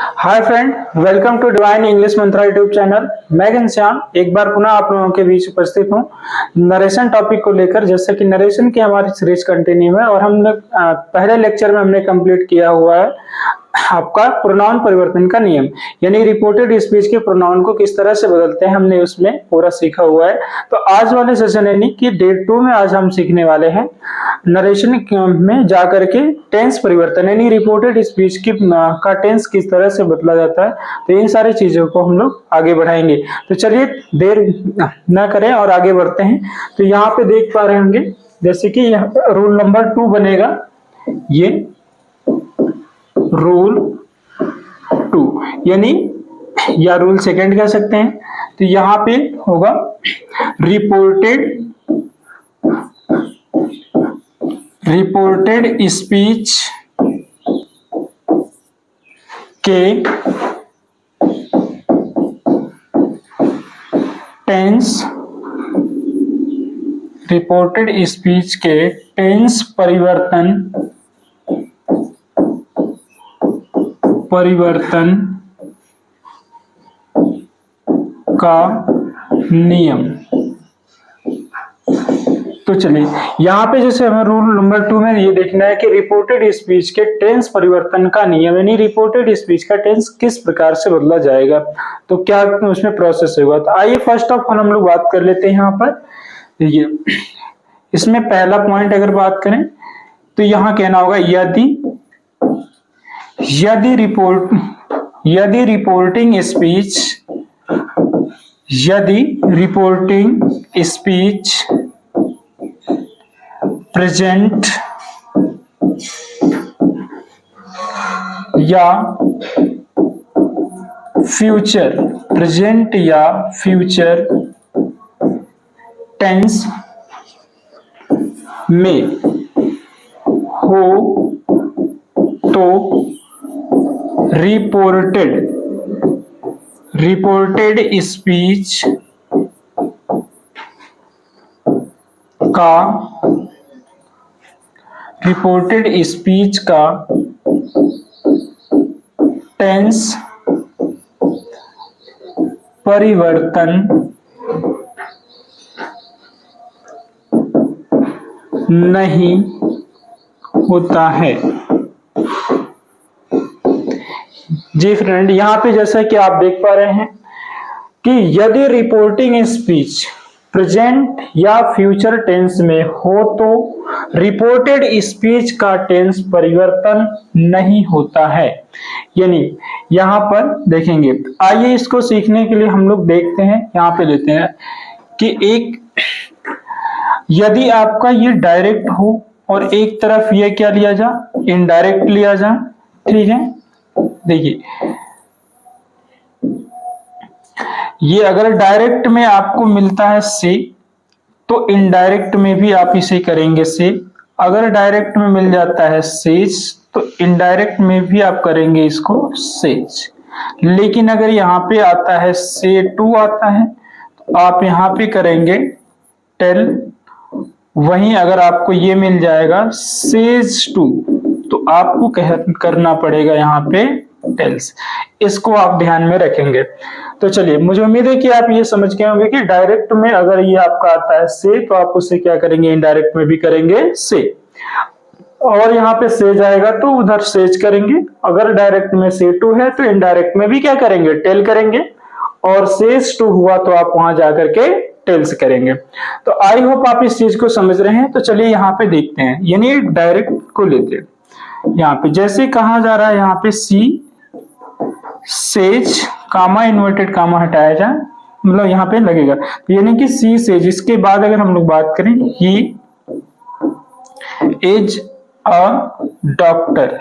Hi friend, welcome to Divine English Mantra YouTube channel. मैं घनश्याम एक बार पुनः आप लोगों के बीच उपस्थित हूँ नरेशन टॉपिक को लेकर। जैसे कि नरेशन की हमारी सीरीज कंटिन्यू है और हम लोग पहले लेक्चर में हमने कंप्लीट किया हुआ है आपका प्रोनाउन परिवर्तन का नियम, यानी रिपोर्टेड स्पीच के प्रोनाउन को किस तरह से बदलते हैं, हमने उसमें पूरा सीखा हुआ है। तो आज वाले सेशन यानी कि डे 2 में आज हम सीखने वाले हैं नरेशन में जाकर के टेंस परिवर्तन, यानी रिपोर्टेड स्पीच की का टेंस किस तरह से बदला जाता है। तो इन सारी चीजों को हम लोग आगे बढ़ाएंगे। तो चलिए देर न करें और आगे बढ़ते हैं। तो यहाँ पे देख पा रहे होंगे जैसे कि रूल नंबर 2 बनेगा, ये रूल 2 यानी या रूल सेकंड कह सकते हैं। तो यहाँ पे होगा रिपोर्टेड स्पीच के टेंस, रिपोर्टेड स्पीच के टेंस परिवर्तन का नियम। तो चलिए यहाँ पे जैसे हमें रूल नंबर 2 में ये देखना है कि रिपोर्टेड स्पीच के टेंस परिवर्तन का नियम, यानी रिपोर्टेड स्पीच का टेंस किस प्रकार से बदला जाएगा, तो क्या उसमें प्रोसेस होगा। तो आइए फर्स्ट ऑफ ऑल हम लोग बात कर लेते हैं। यहाँ पर देखिए इसमें पहला पॉइंट अगर बात करें तो यहाँ कहना होगा यदि रिपोर्टिंग स्पीच प्रेजेंट या फ्यूचर टेंस में हो तो रिपोर्टेड स्पीच का टेंस परिवर्तन नहीं होता है। जी फ्रेंड, यहाँ पे जैसा कि आप देख पा रहे हैं कि यदि रिपोर्टिंग स्पीच प्रेजेंट या फ्यूचर टेंस में हो तो रिपोर्टेड स्पीच का टेंस परिवर्तन नहीं होता है। यानी यहाँ पर देखेंगे, आइए इसको सीखने के लिए हम लोग देखते हैं, यहाँ पे लेते हैं कि यदि आपका ये डायरेक्ट हो और एक तरफ ये क्या लिया जा, इनडायरेक्ट लिया जा, ठीक है। देखिए ये अगर डायरेक्ट में आपको मिलता है से तो इनडायरेक्ट में भी आप इसे करेंगे से, अगर डायरेक्ट में मिल जाता है सेज तो इनडायरेक्ट में भी आप करेंगे इसको सेज। लेकिन अगर यहाँ पे आता है से टू आता है तो आप यहाँ पे करेंगे टेल। वहीं अगर आपको ये मिल जाएगा सेज टू तो आपको करना पड़ेगा यहाँ पे टेल्स। इसको आप ध्यान में रखेंगे। तो चलिए, मुझे उम्मीद है कि आप ये समझ गए होंगे कि डायरेक्ट में अगर ये आपका आता है से तो आप उससे क्या करेंगे, इनडायरेक्ट में भी करेंगे से। और यहाँ पे सेज आएगा तो उधर सेज करेंगे। अगर डायरेक्ट में से टू है तो इनडायरेक्ट में भी क्या करेंगे, टेल करेंगे। और सेज टू हुआ तो आप वहां जाकर के टेल्स करेंगे। तो आई होप आप इस चीज को समझ रहे हैं। तो चलिए यहाँ पे देखते हैं, यानी डायरेक्ट को लेते हैं। यहाँ पे जैसे कहा जा रहा है, यहाँ पे सी सेज कामा इन्वर्टेड कामा हटाया जाए, मतलब यहाँ पे लगेगा यानी कि सी सेज। इसके बाद अगर हम लोग बात करें ही इज अ डॉक्टर,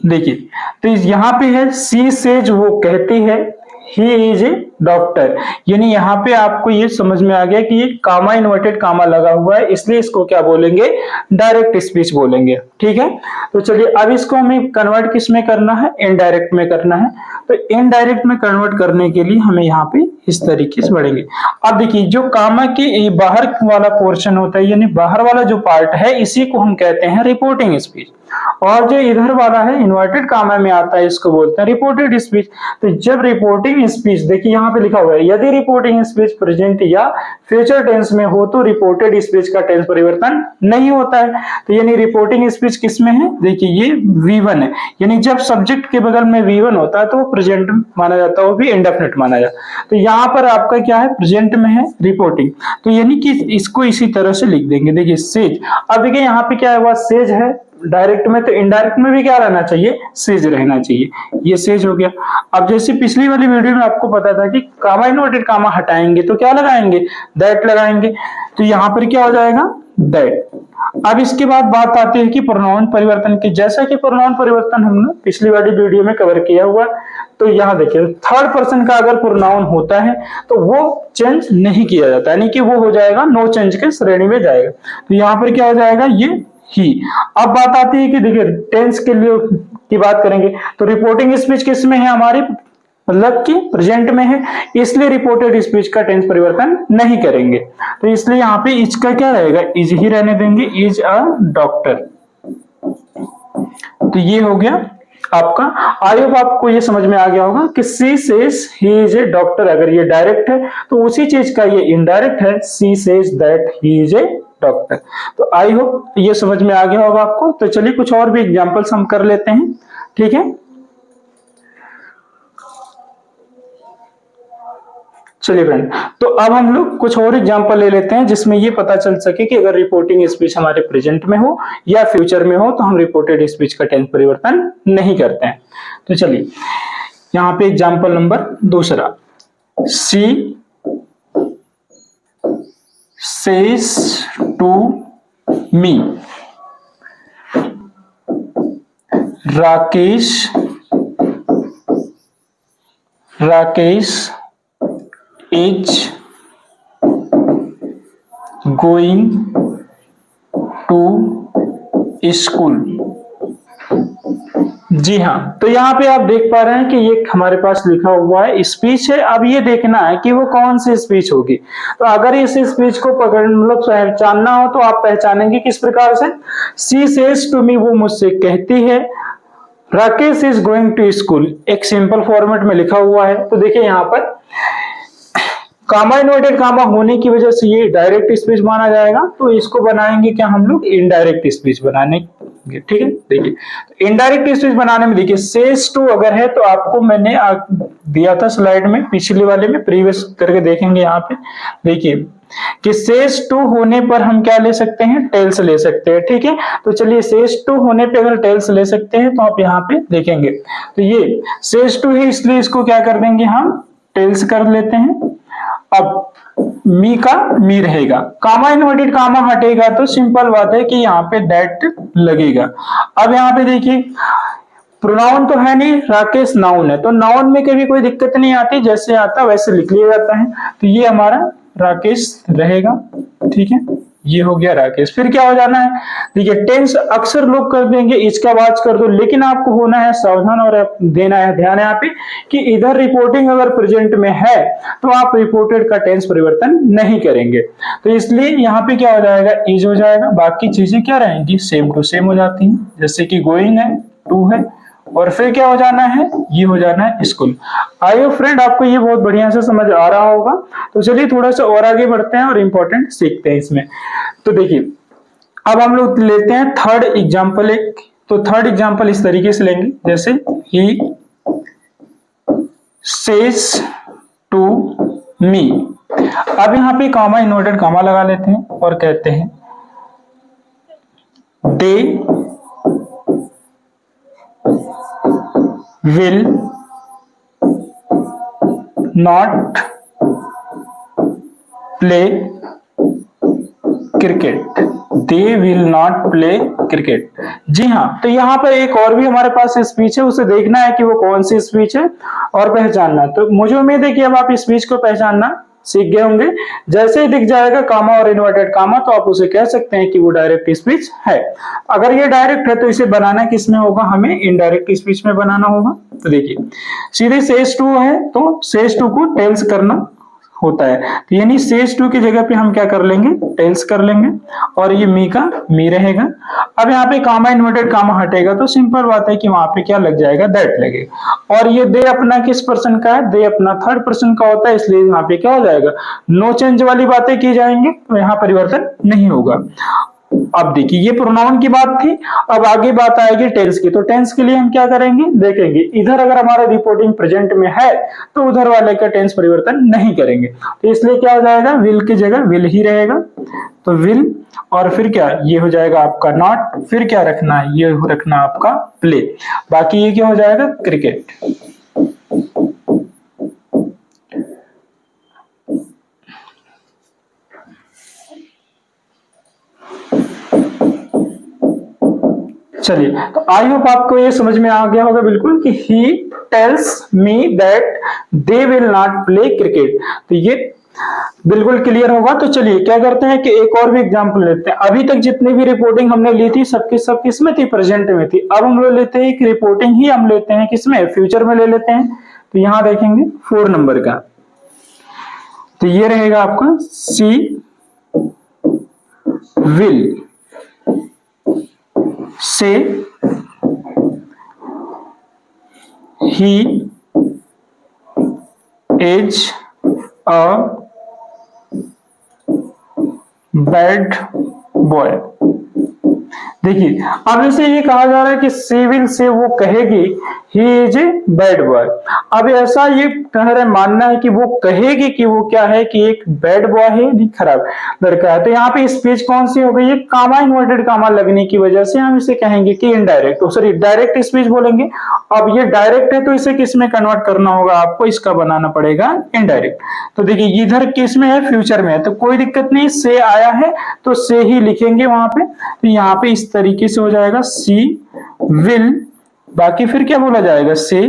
देखिए तो यहाँ पे है सी सेज, वो कहती है ही इज ए डॉक्टर। यानी यहाँ पे आपको ये समझ में आ गया कि ये कामा इन्वर्टेड कामा लगा हुआ है, इसलिए इसको क्या बोलेंगे, डायरेक्ट स्पीच बोलेंगे। ठीक है। तो चलिए अब इसको हमें कन्वर्ट किस में करना है, इनडायरेक्ट में करना है। तो इनडायरेक्ट में कन्वर्ट करने के लिए हमें यहाँ पे इस तरीके से बढ़ेंगे। अब देखिए जो कामा के बाहर वाला पोर्शन होता है, यानी बाहर वाला जो पार्ट है, इसी को हम कहते हैं रिपोर्टिंग स्पीच। और जो इधर वाला है इन्वर्टेड कामा में आता है, इसको बोलते हैं रिपोर्टेड स्पीच। तो जब रिपोर्टिंग स्पीच, देखिए यहाँ पे लिखा हुआ है, यदि रिपोर्टिंग स्पीच प्रेजेंट या फ्यूचर टेंस में हो तो रिपोर्टेड स्पीच का टेंस परिवर्तन नहीं होता है। तो यानी रिपोर्टिंग स्पीच किस में है, देखिए ये V1 है, यानी जब सब्जेक्ट के बगल में V1 होता है तो वो प्रेजेंट माना जाता है, वो भी इंडेफिनिट माना जाता है। तो यहाँ पर आपका क्या है, प्रेजेंट में है रिपोर्टिंग, तो यानी कि इसको इसी तरह से लिख देंगे। देखिए सेज, अब देखिए यहाँ पे क्या है, सेज है डायरेक्ट में, तो इनडायरेक्ट में भी क्या रहना चाहिए, सेज रहना चाहिए, ये सेज हो गया। अब जैसे पिछली वाली वीडियो में आपको पता था कि कामा इन्वर्टेड कामा हटाएंगे तो क्या लगाएंगे, दैट लगाएंगे, तो यहाँ पर क्या हो जाएगा, दैट। अब इसके बाद बात आती है कि प्रोनाउन परिवर्तन की। जैसा कि प्रोनाउन परिवर्तन हमने पिछली वाली वीडियो में कवर किया हुआ, तो यहाँ देखिए थर्ड पर्सन का अगर प्रोनाउन होता है तो वो चेंज नहीं किया जाता, यानी कि वो हो जाएगा नो चेंज के श्रेणी में जाएगा। तो यहाँ पर क्या हो जाएगा, ये ही। अब बात आती है कि देखिए टेंस के लिए की बात करेंगे, तो रिपोर्टिंग स्पीच किस में है हमारी, मतलब कि प्रेजेंट में है, इसलिए रिपोर्टेड स्पीच का टेंस परिवर्तन नहीं करेंगे। तो इसलिए यहाँ पे इज का क्या रहेगा, इज ही रहने देंगे, इज अ डॉक्टर। तो ये हो गया आपका। आई होप आपको ये समझ में आ गया होगा कि she says he is A doctor, अगर ये डायरेक्ट है तो उसी चीज का ये इनडायरेक्ट है, she says that he is A doctor. तो आई होप ये समझ में आ गया होगा आपको। तो चलिए कुछ और भी एग्जांपल्स हम कर लेते हैं, ठीक है। चलिए फ्रेंड, तो अब हम लोग कुछ और एग्जांपल ले लेते हैं जिसमें ये पता चल सके कि अगर रिपोर्टिंग स्पीच हमारे प्रेजेंट में हो या फ्यूचर में हो तो हम रिपोर्टेड स्पीच का टेंस परिवर्तन नहीं करते हैं। तो चलिए यहाँ पे एग्जांपल नंबर दूसरा, she says to me Rakesh is going to school। जी हाँ, तो यहाँ पे आप देख पा रहे हैं कि ये हमारे पास लिखा हुआ है स्पीच है। अब ये देखना है कि वो कौन सी स्पीच होगी। तो अगर इस स्पीच को मतलब पहचानना हो तो आप पहचानेंगे किस प्रकार से, सी सेज टू मी, वो मुझसे कहती है, Rakesh is going to school, एक सिंपल फॉर्मेट में लिखा हुआ है। तो देखिए यहाँ पर कामा इन्वर्टेड कामा होने की वजह से ये डायरेक्ट स्पीच माना जाएगा, तो इसको बनाएंगे क्या हम लोग, इनडायरेक्ट स्पीच बनाने, ठीक है। देखिए इनडायरेक्ट स्पीच बनाने में देखिए सेज टू अगर है तो आपको मैंने दिया था स्लाइड में, पिछले वाले में प्रीवियस करके देखेंगे। यहाँ पे देखिए कि सेज टू होने पर हम क्या ले सकते हैं, टेल्स ले सकते हैं, ठीक है। तो चलिए सेज टू होने पे अगर टेल्स ले सकते हैं तो आप यहाँ पे देखेंगे, तो ये सेज टू है इसलिए इसको क्या कर देंगे हम, टेल्स कर लेते हैं। अब मी का मी रहेगा, कामा इन्वर्टेड कामा हटेगा तो सिंपल बात है कि यहाँ पे दैट लगेगा। अब यहाँ पे देखिए प्रोनाउन तो है नहीं, राकेश नाउन है, तो नाउन में कभी कोई दिक्कत नहीं आती, जैसे आता वैसे लिख लिया जाता है। तो ये हमारा राकेश रहेगा, ठीक है, ये हो गया राकेश। फिर क्या हो जाना है, देखिए टेंस अक्सर लोग कर देंगे इसका बात कर दो, लेकिन आपको होना है सावधान और देना है ध्यान यहाँ पे कि इधर रिपोर्टिंग अगर प्रेजेंट में है तो आप रिपोर्टेड का टेंस परिवर्तन नहीं करेंगे। तो इसलिए यहाँ पे क्या हो जाएगा, इज हो जाएगा, बाकी चीजें क्या रहेंगी, सेम टू सेम हो जाती हैं, जैसे कि गोइंग है, टू है, और फिर क्या हो जाना है, ये हो जाना है स्कूल। आई होप फ्रेंड आपको ये बहुत बढ़िया से समझ आ रहा होगा। तो चलिए थोड़ा सा और आगे बढ़ते हैं और इंपॉर्टेंट सीखते हैं इसमें। तो देखिए अब हम लोग लेते हैं थर्ड एग्जांपल एक, तो थर्ड एग्जांपल इस तरीके से लेंगे, जैसे ही सेज टू मी। अब यहाँ पे कामा इन्वर्टेड कामा लगा लेते हैं और कहते हैं दे will not play cricket, they will not play cricket। जी हाँ, तो यहाँ पर एक और भी हमारे पास स्पीच है, उसे देखना है कि वो कौन सी स्पीच है और पहचानना। तो मुझे उम्मीद है कि अब आप स्पीच को पहचानना सीख गए होंगे। जैसे ही दिख जाएगा कामा और इन्वर्टेड कामा तो आप उसे कह सकते हैं कि वो डायरेक्ट स्पीच है। अगर ये डायरेक्ट है तो इसे बनाना किस में होगा, हमें इनडायरेक्ट स्पीच में बनाना होगा। तो देखिए सीधे सेज टू है तो सेज टू को टेल्स करना होता है। तो यानी सेज टू की जगह पे हम क्या कर लेंगे, टेल्स कर लेंगे और ये मी का मी रहेगा। अब यहाँ पे कामा इन्वर्टेड कामा हटेगा तो सिंपल बात है कि वहां पे क्या लग जाएगा, दैट लगेगा। और ये दे अपना किस पर्सन का है, दे अपना थर्ड पर्सन का होता है, इसलिए यहाँ पे क्या हो जाएगा, नो चेंज वाली बातें की जाएंगे, तो यहाँ परिवर्तन नहीं होगा। अब देखिए ये प्रोनाउन की बात थी, अब आगे बात आएगी टेंस की। तो टेंस के लिए हम क्या करेंगे, देखेंगे इधर अगर हमारा रिपोर्टिंग प्रेजेंट में है तो उधर वाले का टेंस परिवर्तन नहीं करेंगे, तो इसलिए क्या हो जाएगा, विल की जगह विल ही रहेगा। तो विल और फिर क्या, ये हो जाएगा आपका नॉट, फिर क्या रखना है, ये रखना आपका प्ले, बाकी ये क्या हो जाएगा, क्रिकेट। चलिए, तो आई होप आपको ये समझ में आ गया होगा बिल्कुल कि he tells me that they will not play cricket. तो ये बिल्कुल क्लियर होगा। तो चलिए क्या करते हैं कि एक और भी एग्जांपल लेते हैं। अभी तक जितनी भी रिपोर्टिंग हमने ली थी सबकी सब किसमें थी, प्रेजेंट में थी। अब हम लोग लेते हैं एक रिपोर्टिंग ही हम लेते हैं किसमें, फ्यूचर में ले लेते हैं। तो यहां देखेंगे 4 नंबर का, तो ये रहेगा आपका सी विल से he is a bad boy। देखिए अब इसे ये कहा जा रहा है कि सिविल से वो कहेगी ही इज ए बैड बॉय। अब ऐसा ये कह रहे मानना है कि वो कहेगी कि वो क्या है, कि एक बैड बॉय है, नहीं खराब लड़का है। तो यहाँ पे स्पीच कौन सी हो गई है, कामा इन्वर्टेड कामा लगने की वजह से हम इसे कहेंगे कि इनडायरेक्ट, सॉरी डायरेक्ट स्पीच बोलेंगे। अब ये डायरेक्ट है तो इसे किस में कन्वर्ट करना होगा, आपको इसका बनाना पड़ेगा इनडायरेक्ट। तो देखिए इधर किस में है, फ्यूचर में है, तो कोई दिक्कत नहीं, से आया है तो से ही लिखेंगे वहां पे। तो यहाँ पे इस तरीके से हो जाएगा सी विल, बाकी फिर क्या बोला जाएगा, से।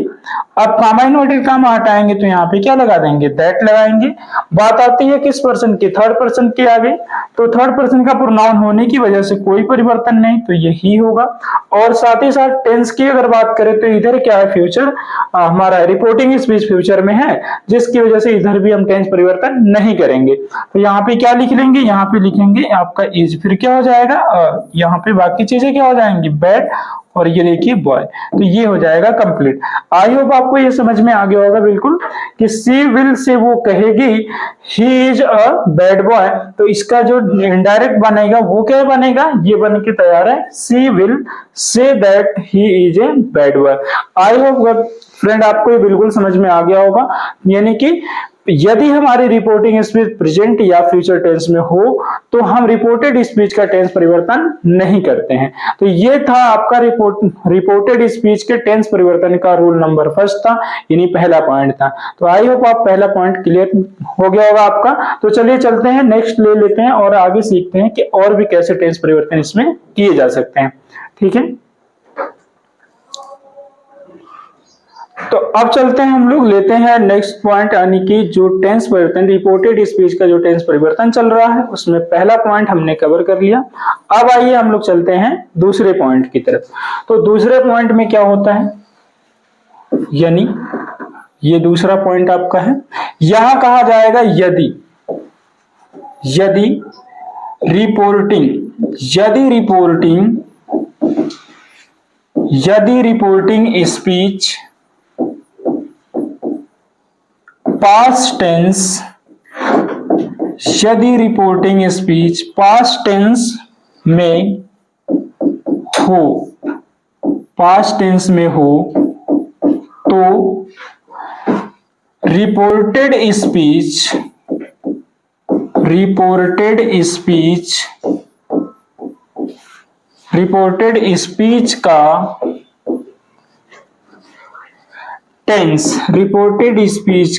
अब कामा इन्वर्टेड कामा हटाएंगे तो यहाँ पे क्या लगा देंगे, दैट लगाएंगे। बात आती है किस पर्सन की, थर्ड पर्सन के आगे। तो थर्ड पर्सन का प्रोनाउन होने की वजह से कोई परिवर्तन नहीं, तो ये ही होगा। और साथ ही साथ टेंस की अगर बात करें तो इधर क्या है, फ्यूचर, हमारा रिपोर्टिंग स्पीच फ्यूचर में है, जिसकी वजह से इधर भी हम टेंस परिवर्तन नहीं करेंगे। तो यहाँ पे क्या लिख लेंगे, यहाँ पे लिखेंगे आपका इज, फिर क्या हो जाएगा, यहाँ पे बाकी चीजें क्या हो जाएंगी, बैड, और ये देखिए बॉय। तो ये हो जाएगा कंप्लीट। आई होप आपको ये समझ में आ गया होगा बिल्कुल कि सी विल से वो कहेगी he is a bad boy. तो इसका जो इनडायरेक्ट बनेगा वो क्या बनेगा, ये बन के तैयार है, she will say that he is a bad boy. I hope friend आपको ये बिल्कुल समझ में आ गया होगा। यानी कि यदि हमारी रिपोर्टिंग स्पीच प्रेजेंट या फ्यूचर टेंस में हो तो हम रिपोर्टेड स्पीच का टेंस परिवर्तन नहीं करते हैं। तो ये था आपका रिपोर्टेड स्पीच के टेंस परिवर्तन का रूल नंबर फर्स्ट था, यानी पहला पॉइंट था। तो आई होप आप पहला पॉइंट क्लियर हो गया होगा आपका। तो चलिए चलते हैं, नेक्स्ट ले लेते हैं और आगे सीखते हैं कि और भी कैसे टेंस परिवर्तन इसमें किए जा सकते हैं। ठीक है, तो अब चलते हैं, हम लोग लेते हैं नेक्स्ट पॉइंट, यानी कि जो टेंस परिवर्तन, रिपोर्टेड स्पीच का जो टेंस परिवर्तन चल रहा है उसमें पहला पॉइंट हमने कवर कर लिया। अब आइए हम लोग चलते हैं दूसरे पॉइंट की तरफ। तो दूसरे पॉइंट में क्या होता है, यानी ये दूसरा पॉइंट आपका है, यहां कहा जाएगा यदि रिपोर्टिंग स्पीच पास्ट टेंस, यदि रिपोर्टिंग स्पीच पास्ट टेंस में हो तो रिपोर्टेड स्पीच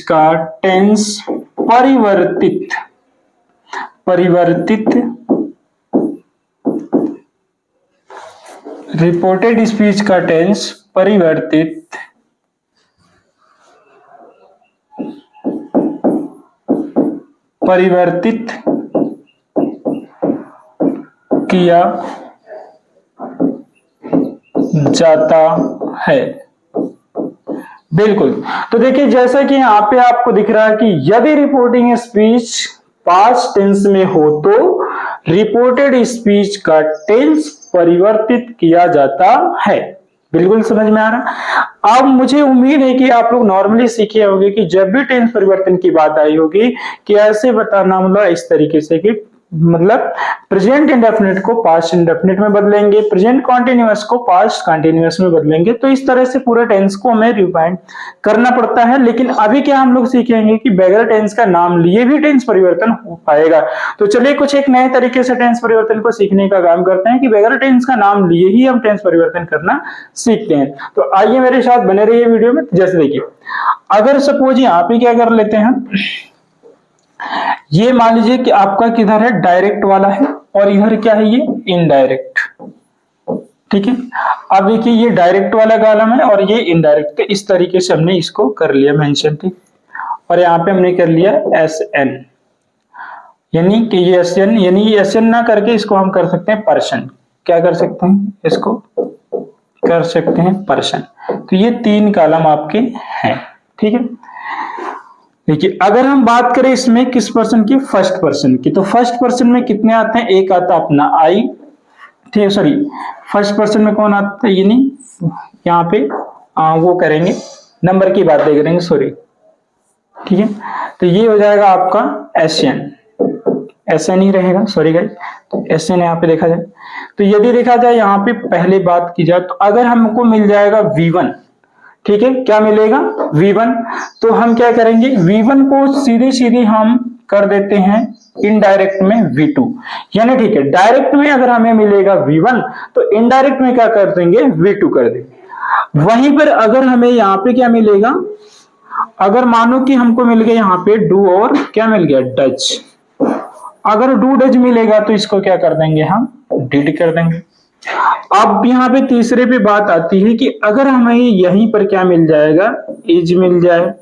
का टेंस परिवर्तित रिपोर्टेड स्पीच का टेंस परिवर्तित किया जाता है। बिल्कुल। तो देखिए जैसा कि यहाँ पे आपको दिख रहा है कि यदि रिपोर्टिंग स्पीच पास्ट टेंस में हो तो रिपोर्टेड स्पीच का टेंस परिवर्तित किया जाता है। बिल्कुल समझ में आ रहा। अब मुझे उम्मीद है कि आप लोग नॉर्मली सीखे होंगे कि जब भी टेंस परिवर्तन की बात आई होगी कि ऐसे बताना, मतलब इस तरीके से कि मतलब प्रेजेंट इंडेफिनिट को पास्ट इंडेफिनिट में बदलेंगे, प्रेजेंट कॉन्टिन्यूअस को पास्ट कॉन्टिन्यूअस में बदलेंगे। तो इस तरह से पूरे टेंस को हमें रिवाइंड करना पड़ता है। लेकिन अभी क्या हम लोग सीखेंगे कि बगैर टेंस का नाम लिए भी टेंस परिवर्तन हो पाएगा। तो चलिए कुछ एक नए तरीके से टेंस परिवर्तन को सीखने का काम करते हैं कि बगैर टेंस का नाम लिए ही हम टेंस परिवर्तन करना सीखते हैं। तो आइए मेरे साथ बने रहिए वीडियो में। जैसे देखिए, अगर सपोज यहाँ पे क्या कर लेते हैं, ये मान लीजिए कि आपका किधर है, डायरेक्ट वाला है और इधर क्या है, ये इनडायरेक्ट। ठीक है, अब देखिए ये डायरेक्ट वाला कॉलम है और ये इनडायरेक्ट। तो इस तरीके से हमने इसको कर लिया मेंशन। ठीक, और यहाँ पे हमने कर लिया एस एन, यानी कि ये एस एन, यानी ये एस एन ना करके इसको हम कर सकते हैं पर्सन। क्या कर सकते हैं, इसको कर सकते हैं पर्सन। तो ये 3 कॉलम आपके हैं। ठीक है, देखिए अगर हम बात करें इसमें किस पर्सन की, फर्स्ट पर्सन की, तो फर्स्ट पर्सन में कितने आते हैं, एक आता अपना आई। ठीक है, सॉरी फर्स्ट पर्सन में कौन आता है, यानी यहाँ पे वो करेंगे नंबर की बातें करेंगे, सॉरी। ठीक है, तो ये हो जाएगा आपका एसएन, एसएन ही रहेगा, सॉरी गाइस। तो एसएन यहाँ पे देखा जाए, तो यदि देखा जाए यहाँ पे पहले बात की जाए तो अगर हमको मिल जाएगा V1, ठीक है, क्या मिलेगा V1, तो हम क्या करेंगे, V1 को सीधे सीधे हम कर देते हैं इनडायरेक्ट में V2, यानी ठीक है डायरेक्ट में अगर हमें मिलेगा V1 तो इनडायरेक्ट में क्या कर देंगे, V2 कर देंगे। वहीं पर अगर हमें यहाँ पे क्या मिलेगा, अगर मानो कि हमको मिल गया यहाँ पे डू और क्या मिल गया, डच। अगर डू डच मिलेगा तो इसको क्या कर देंगे, हम डिड कर देंगे। अब यहाँ पे तीसरे पे बात आती है कि अगर हमें यहीं पर क्या मिल जाएगा, इज मिल जाए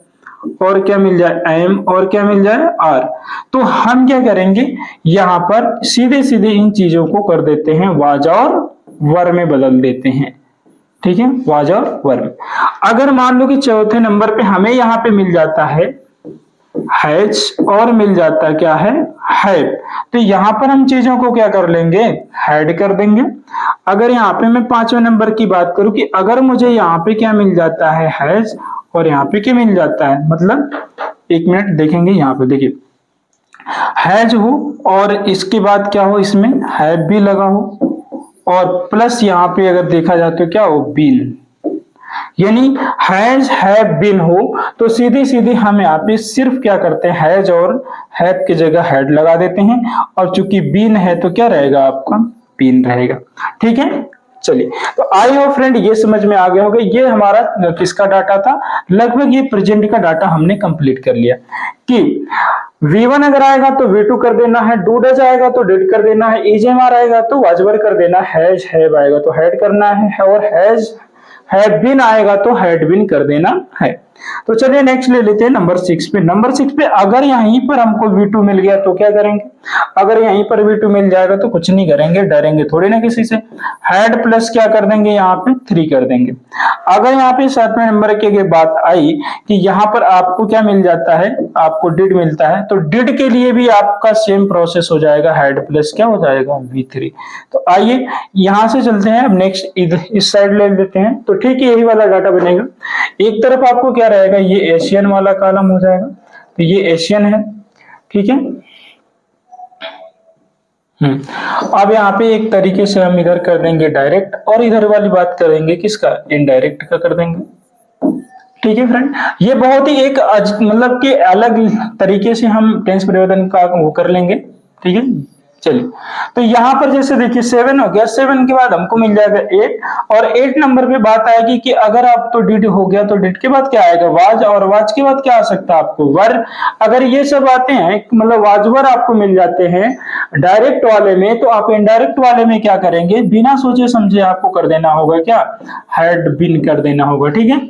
और क्या मिल जाए, एम और क्या मिल जाए, आर, तो हम क्या करेंगे, यहाँ पर सीधे सीधे इन चीजों को कर देते हैं वाज और वर में बदल देते हैं। ठीक है, वाज और वर में। अगर मान लो कि चौथे नंबर पे हमें यहाँ पे मिल जाता है हैज और मिल जाता क्या है, हैव, तो यहां पर हम चीजों को क्या कर लेंगे, हैड कर देंगे। अगर यहाँ पे मैं 5वें नंबर की बात करूं कि अगर मुझे यहाँ पे क्या मिल जाता है, हैज, और यहाँ पे क्या मिल जाता है, मतलब एक मिनट देखेंगे, यहाँ पे देखिए हैज हो और इसके बाद क्या हो, इसमें हैव भी लगा हो और प्लस यहाँ पे अगर देखा जाए तो क्या हो, बीन, यानी हैज हैव बीन हो, तो सीधी सीधी हम यहाँ पे सिर्फ क्या करते हैं, हैज और हैव की जगह हैड लगा देते हैं और चूंकि बीन है तो क्या रहेगा आपका, बीन रहेगा। ठीक है, चलिए तो आई होप फ्रेंड ये समझ में आ गया होगा। ये हमारा किसका डाटा था, लगभग ये प्रेजेंट का डाटा हमने कंप्लीट कर लिया कि V1 अगर आएगा तो V2 कर देना है, डू डज आएगा तो डिड कर देना है, इजएमआर आएगा तो वाजवर कर देना, हैज हैव आएगा तो हैड करना है और हैज हैड बीन आएगा तो हैड बीन कर देना है। तो चलिए नेक्स्ट ले लेते हैं नंबर 6 पे। नंबर 6 पे अगर यहीं पर हमको V2 मिल गया तो क्या करेंगे, अगर यहीं पर V2 मिल जाएगा तो कुछ नहीं करेंगे, डरेंगे थोड़ी ना किसी से, हैड प्लस क्या कर देंगे, यहाँ पे 3 कर देंगे। अगर यहाँ पे 7वें नंबर की बात आई कि यहाँ पर आपको क्या मिल जाता है, आपको डिड मिलता है, तो डिड के लिए भी आपका सेम प्रोसेस हो जाएगा, हैड प्लस क्या हो जाएगा, V3। तो आइए यहां से चलते हैं, अब नेक्स्ट इस साइड ले लेते हैं। तो ठीक है, यही वाला डाटा बनेगा। एक तरफ आपको क्या रहेगा, ये एशियन वाला कॉलम हो जाएगा, तो ये एशियन है। ठीक है, अब यहाँ पे एक तरीके से हम इधर कर देंगे डायरेक्ट और इधर वाली बात करेंगे किसका, इनडायरेक्ट का कर देंगे। ठीक है फ्रेंड, ये बहुत ही एक मतलब कि अलग तरीके से हम टेंस परिवर्तन का वो कर लेंगे। ठीक है, चलिए तो यहाँ पर जैसे देखिए 7 हो गया, 7 के बाद हमको मिल जाएगा 8 और 8 नंबर पे बात आएगी कि अगर आप तो डिड हो गया तो डिड के बाद क्या आएगा, वाज, और वाज के बाद क्या आ सकता है आपको, वर। अगर ये सब आते हैं मतलब वाजवर आपको मिल जाते हैं डायरेक्ट वाले में, तो आप इनडायरेक्ट वाले में क्या करेंगे, बिना सोचे समझे आपको कर देना होगा क्या, हैड बीन कर देना होगा। ठीक है,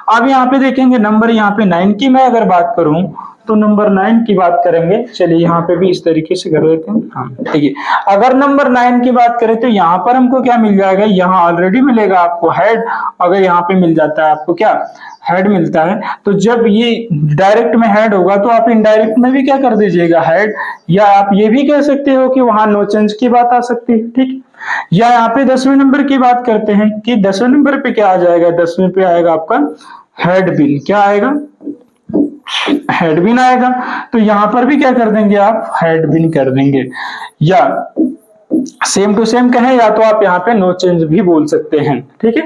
अब यहाँ पे देखेंगे नंबर यहाँ पे 9 की मैं अगर बात करूं तो नंबर 9 की बात करेंगे। चलिए यहाँ पे भी इस तरीके से कर लेते हैं। हाँ ठीक है, अगर नंबर 9 की बात करें तो यहाँ पर हमको क्या मिल जाएगा, यहाँ ऑलरेडी मिलेगा आपको हेड। अगर यहाँ पे मिल जाता है आपको क्या, हेड मिलता है, तो जब ये डायरेक्ट में हेड होगा तो आप इनडायरेक्ट में भी क्या कर दीजिएगा, हेड। या आप ये भी कह सकते हो कि वहां नो चेंज की बात आ सकती है, ठीक। या यहाँ पे 10वें नंबर की बात करते हैं कि 10वें नंबर पे क्या आ जाएगा, 10वें पे आएगा आपका हेड बिन। क्या आएगा, हेड बिन आएगा। तो यहां पर भी क्या कर देंगे आप, हेड बिन कर देंगे। या सेम टू सेम कहें या तो आप यहाँ पे नो चेंज भी बोल सकते हैं, ठीक है।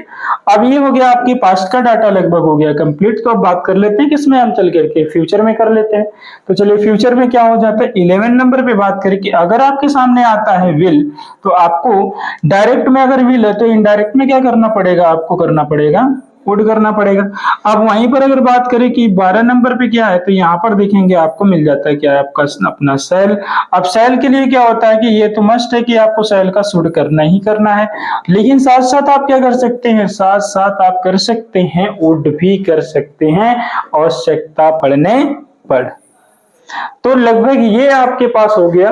अब ये हो गया आपके पास्ट का डाटा लगभग हो गया कंप्लीट। तो अब बात कर लेते हैं किसमें हम चल करके, फ्यूचर में कर लेते हैं। तो चलिए फ्यूचर में क्या हो जाता है, 11 नंबर पे बात करें कि अगर आपके सामने आता है विल, तो आपको डायरेक्ट में अगर विल है तो इनडायरेक्ट में क्या करना पड़ेगा, आपको करना पड़ेगा वुड करना पड़ेगा। अब वहीं पर अगर बात करें कि 12 नंबर पे क्या है, तो यहाँ पर देखेंगे आपको मिल जाता है क्या है, आपका अपना सेल। अब सेल के लिए क्या होता है कि ये तो मस्ट है कि आपको सेल का शुड करना ही करना है, लेकिन साथ साथ आप क्या कर सकते हैं, साथ साथ आप कर सकते हैं वुड भी कर सकते हैं, आवश्यकता पड़ने पर। तो लगभग ये आपके पास हो गया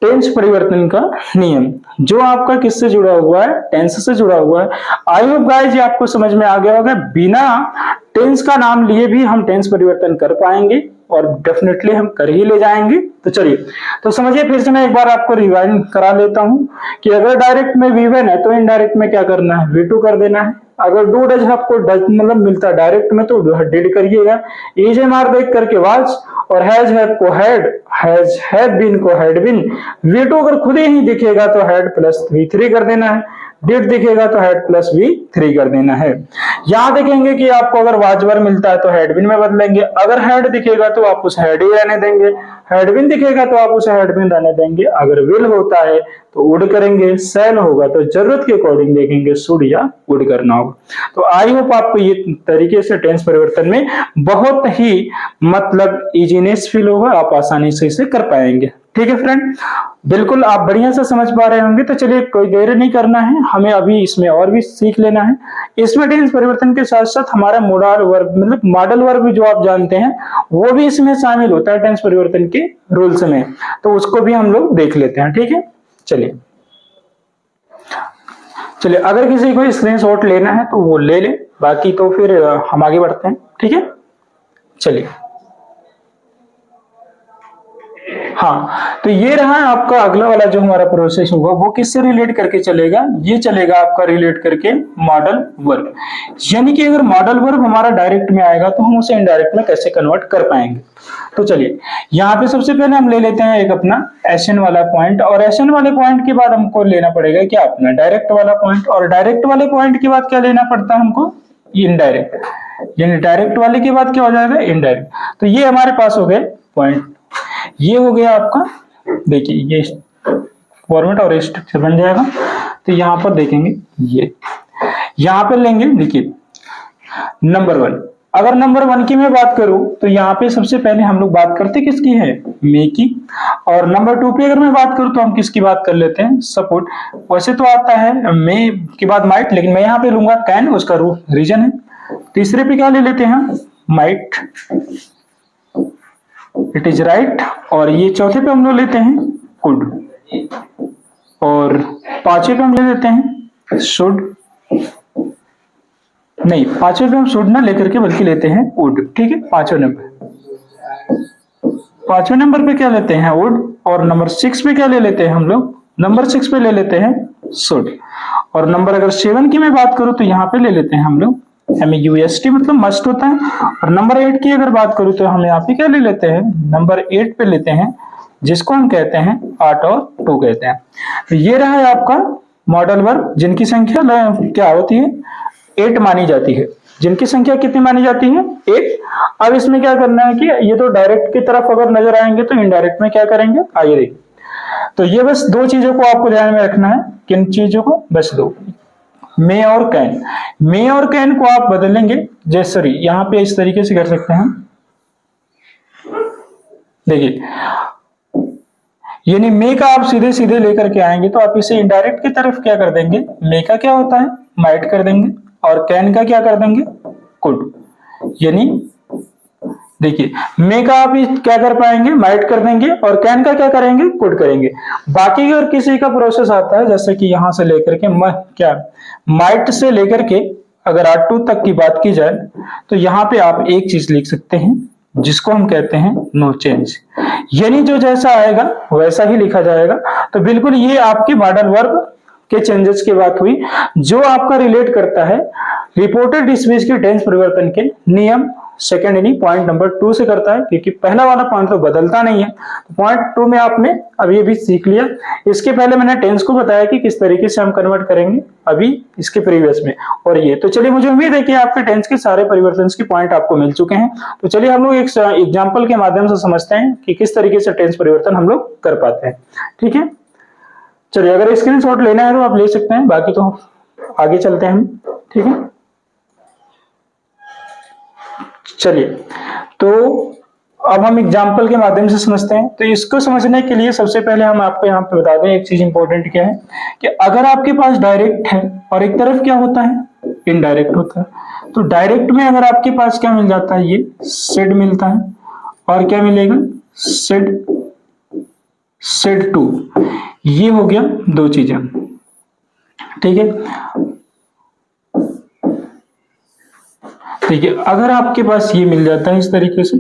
टेंस परिवर्तन का नियम, जो आपका किससे जुड़ा हुआ है, टेंस से जुड़ा हुआ है। आई होप गाइस ये आपको समझ में आ गया होगा। बिना टेंस का नाम लिए भी हम टेंस परिवर्तन कर पाएंगे और डेफिनेटली हम कर ही ले जाएंगे। तो चलिए, तो समझिए फिर से मैं एक बार आपको रिवाइंड करा लेता हूं कि अगर डायरेक्ट में V1 है तो इनडायरेक्ट में क्या करना है, V2 कर देना है। अगर डू डज आपको डज मतलब मिलता है डायरेक्ट में तो डिड करिएगा, इज एम आर देख करके वाज, और हैज हैव को हैड, हैज हैव बीन को हैड बीन। V2 अगर खुद ही दिखेगा तो हैड प्लस V3 कर देना है, डिड दिखेगा तो हेड प्लस V3 कर देना है। यहां देखेंगे कि आपको अगर वाजवर मिलता है तो हेड बिन में बदलेंगे, अगर हेड दिखेगा तो आप उस हेड ही रहने देंगे, हेड बिन दिखेगा तो आप उसे हेड बिन रहने देंगे। अगर विल होता है तो वुड करेंगे, सेल होगा तो जरूरत के अकॉर्डिंग देखेंगे शुड या वुड करना होगा। तो आई होप आपको ये तरीके से टेंस परिवर्तन में बहुत ही मतलब इजीनेस फील होगा, आप आसानी से इसे कर पाएंगे। ठीक है फ्रेंड, बिल्कुल आप बढ़िया से समझ पा रहे होंगे। तो चलिए कोई देर नहीं करना है, हमें अभी इसमें और भी सीख लेना है। इसमें टेंस परिवर्तन के साथ साथ हमारा मोडल वर्ब मतलब मॉडल वर्ब जो आप जानते हैं वो भी इसमें शामिल होता है टेंस परिवर्तन के रूल्स में, तो उसको भी हम लोग देख लेते हैं। ठीक है, चलिए चलिए अगर किसी को स्क्रीनशॉट लेना है तो वो ले ले, बाकी तो फिर हम आगे बढ़ते हैं। ठीक है, चलिए हाँ, तो ये रहा आपका अगला वाला जो हमारा प्रोसेस होगा वो किससे रिलेट करके चलेगा, ये चलेगा आपका रिलेट करके मॉडल वर्ब। यानी कि अगर मॉडल वर्ब हमारा डायरेक्ट में आएगा तो हम उसे इनडायरेक्ट में कैसे कन्वर्ट कर पाएंगे। तो चलिए यहाँ पे सबसे पहले हम ले लेते हैं एक अपना एसएन वाला पॉइंट, और एसएन वाले पॉइंट के बाद हमको लेना पड़ेगा क्या, अपना डायरेक्ट वाला पॉइंट, और डायरेक्ट वाले पॉइंट के बाद क्या लेना पड़ता है हमको, इनडायरेक्ट। यानी डायरेक्ट वाले के बाद क्या हो जाएगा, इनडायरेक्ट। तो ये हमारे पास हो गए पॉइंट, ये हो गया आपका, देखिए ये फॉर्मेट और स्ट्रक्चर बन जाएगा। तो यहां पर देखेंगे ये यहां पर लेंगे, देखिए नंबर 1। अगर नंबर 1 की मैं बात करूं तो यहाँ पे सबसे पहले हम लोग बात करते किसकी है, मे की। और नंबर 2 पे अगर मैं बात करूं तो हम किसकी बात कर लेते हैं, सपोर्ट। वैसे तो आता है मे के बाद माइट, लेकिन मैं यहाँ पे लूंगा कैन, उसका रीजन है। तीसरे पे क्या ले लेते हैं, माइट, इट इज राइट। और ये चौथे पे हम लोग लेते हैं कुड, और पांचवें पे हम ले लेते हैं शुड, नहीं पांचवें पे हम शुड ना लेकर के बल्कि लेते हैं वुड। ठीक है, पांचवें नंबर पे क्या लेते हैं, वुड। और नंबर 6 पे क्या ले लेते हैं हम लोग, नंबर 6 पे ले लेते हैं शुड। और नंबर अगर 7 की मैं बात करूं तो यहाँ पे ले लेते हैं हम लोग MUST, मतलब मस्ट होता है। और नंबर 8 की अगर बात करूं तो हम यहाँ पे क्या ले लेते हैं, नंबर 8 पे लेते हैं जिसको हम कहते हैं आर्ट और टू कहते हैं। तो ये रहा है आपका मॉडल वर्ब जिनकी संख्या क्या होती है, 8 मानी जाती है। जिनकी संख्या कितनी मानी जाती है, 8। अब इसमें क्या करना है कि ये तो डायरेक्ट की तरफ अगर नजर आएंगे तो इनडायरेक्ट में क्या करेंगे, आइए देखिए। तो ये बस 2 चीजों को आपको ध्यान में रखना है, किन चीजों को, बस 2, मे और कैन। मे और कैन को आप बदलेंगे, जैसे सॉरी यहां पे इस तरीके से कर सकते हैं, देखिए यानी मे का आप सीधे सीधे लेकर के आएंगे तो आप इसे इनडायरेक्ट की तरफ क्या कर देंगे, मे का क्या होता है, माइट कर देंगे, और कैन का क्या कर देंगे, कुड। यानी देखिए मे का आप क्या कर पाएंगे, माइट कर देंगे, और कैन का क्या करेंगे, कुड करेंगे। बाकी अगर किसी का प्रोसेस आता है जैसे कि यहां से लेकर के क्या माइट से लेकर के अगर R2 तक की बात की जाए तो यहाँ पे आप एक चीज लिख सकते हैं जिसको हम कहते हैं नो चेंज, यानी जो जैसा आएगा वैसा ही लिखा जाएगा। तो बिल्कुल ये आपके मॉडल वर्ब के चेंजेस की बात हुई, जो आपका रिलेट करता है रिपोर्टेड स्पीच के टेंस परिवर्तन के नियम सेकंड यानी पॉइंट नंबर 2 से करता है, क्योंकि पहला वाला पॉइंट तो बदलता नहीं है। पॉइंट 2 में आपने अभी अभी सीख लिया। इसके पहले मैंने टेंस को बताया कि किस तरीके से हम कन्वर्ट करेंगे अभी इसके प्रीवियस में, और ये तो चलिए मुझे उम्मीद है कि आपके टेंस के सारे परिवर्तन के पॉइंट आपको मिल चुके हैं। तो चलिए हम लोग एक एग्जाम्पल के माध्यम से समझते हैं कि किस तरीके से टेंस परिवर्तन हम लोग कर पाते हैं। ठीक है, चलिए अगर स्क्रीनशॉट लेना है तो आप ले सकते हैं, बाकी तो आगे चलते हैं हम। ठीक है, चलिए तो अब हम एग्जाम्पल के माध्यम से समझते हैं। तो इसको समझने के लिए सबसे पहले हम आपको यहाँ पे बता दें एक चीज इंपॉर्टेंट क्या है कि अगर आपके पास डायरेक्ट है और एक तरफ क्या होता है, इनडायरेक्ट होता है, तो डायरेक्ट में अगर आपके पास क्या मिल जाता है, ये सेड मिलता है, और क्या मिलेगा, सेड, सेड टू, ये हो गया दो चीजें। ठीक है, देखिए अगर आपके पास ये मिल जाता है इस तरीके से,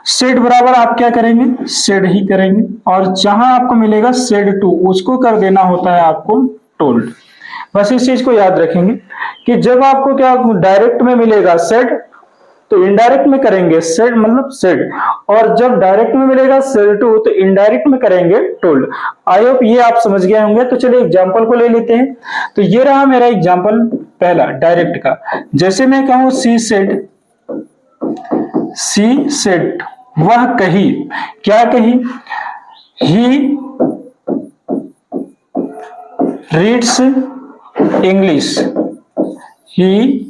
सेड बराबर आप क्या करेंगे, सेड ही करेंगे, और जहां आपको मिलेगा सेड टू उसको कर देना होता है आपको टोल्ड। बस इस चीज को याद रखेंगे कि जब आपको क्या डायरेक्ट में मिलेगा सेड तो इनडायरेक्ट में करेंगे सेड मतलब सेड, और जब डायरेक्ट में मिलेगा सेड टू तो इनडायरेक्ट में करेंगे टोल्ड। आई होप ये आप समझ गए होंगे। तो चलिए एग्जांपल को ले लेते हैं। तो ये रहा मेरा एग्जांपल पहला डायरेक्ट का। जैसे मैं कहूं सी सेड, सी सेड, वह कही, क्या कही, he reads English, he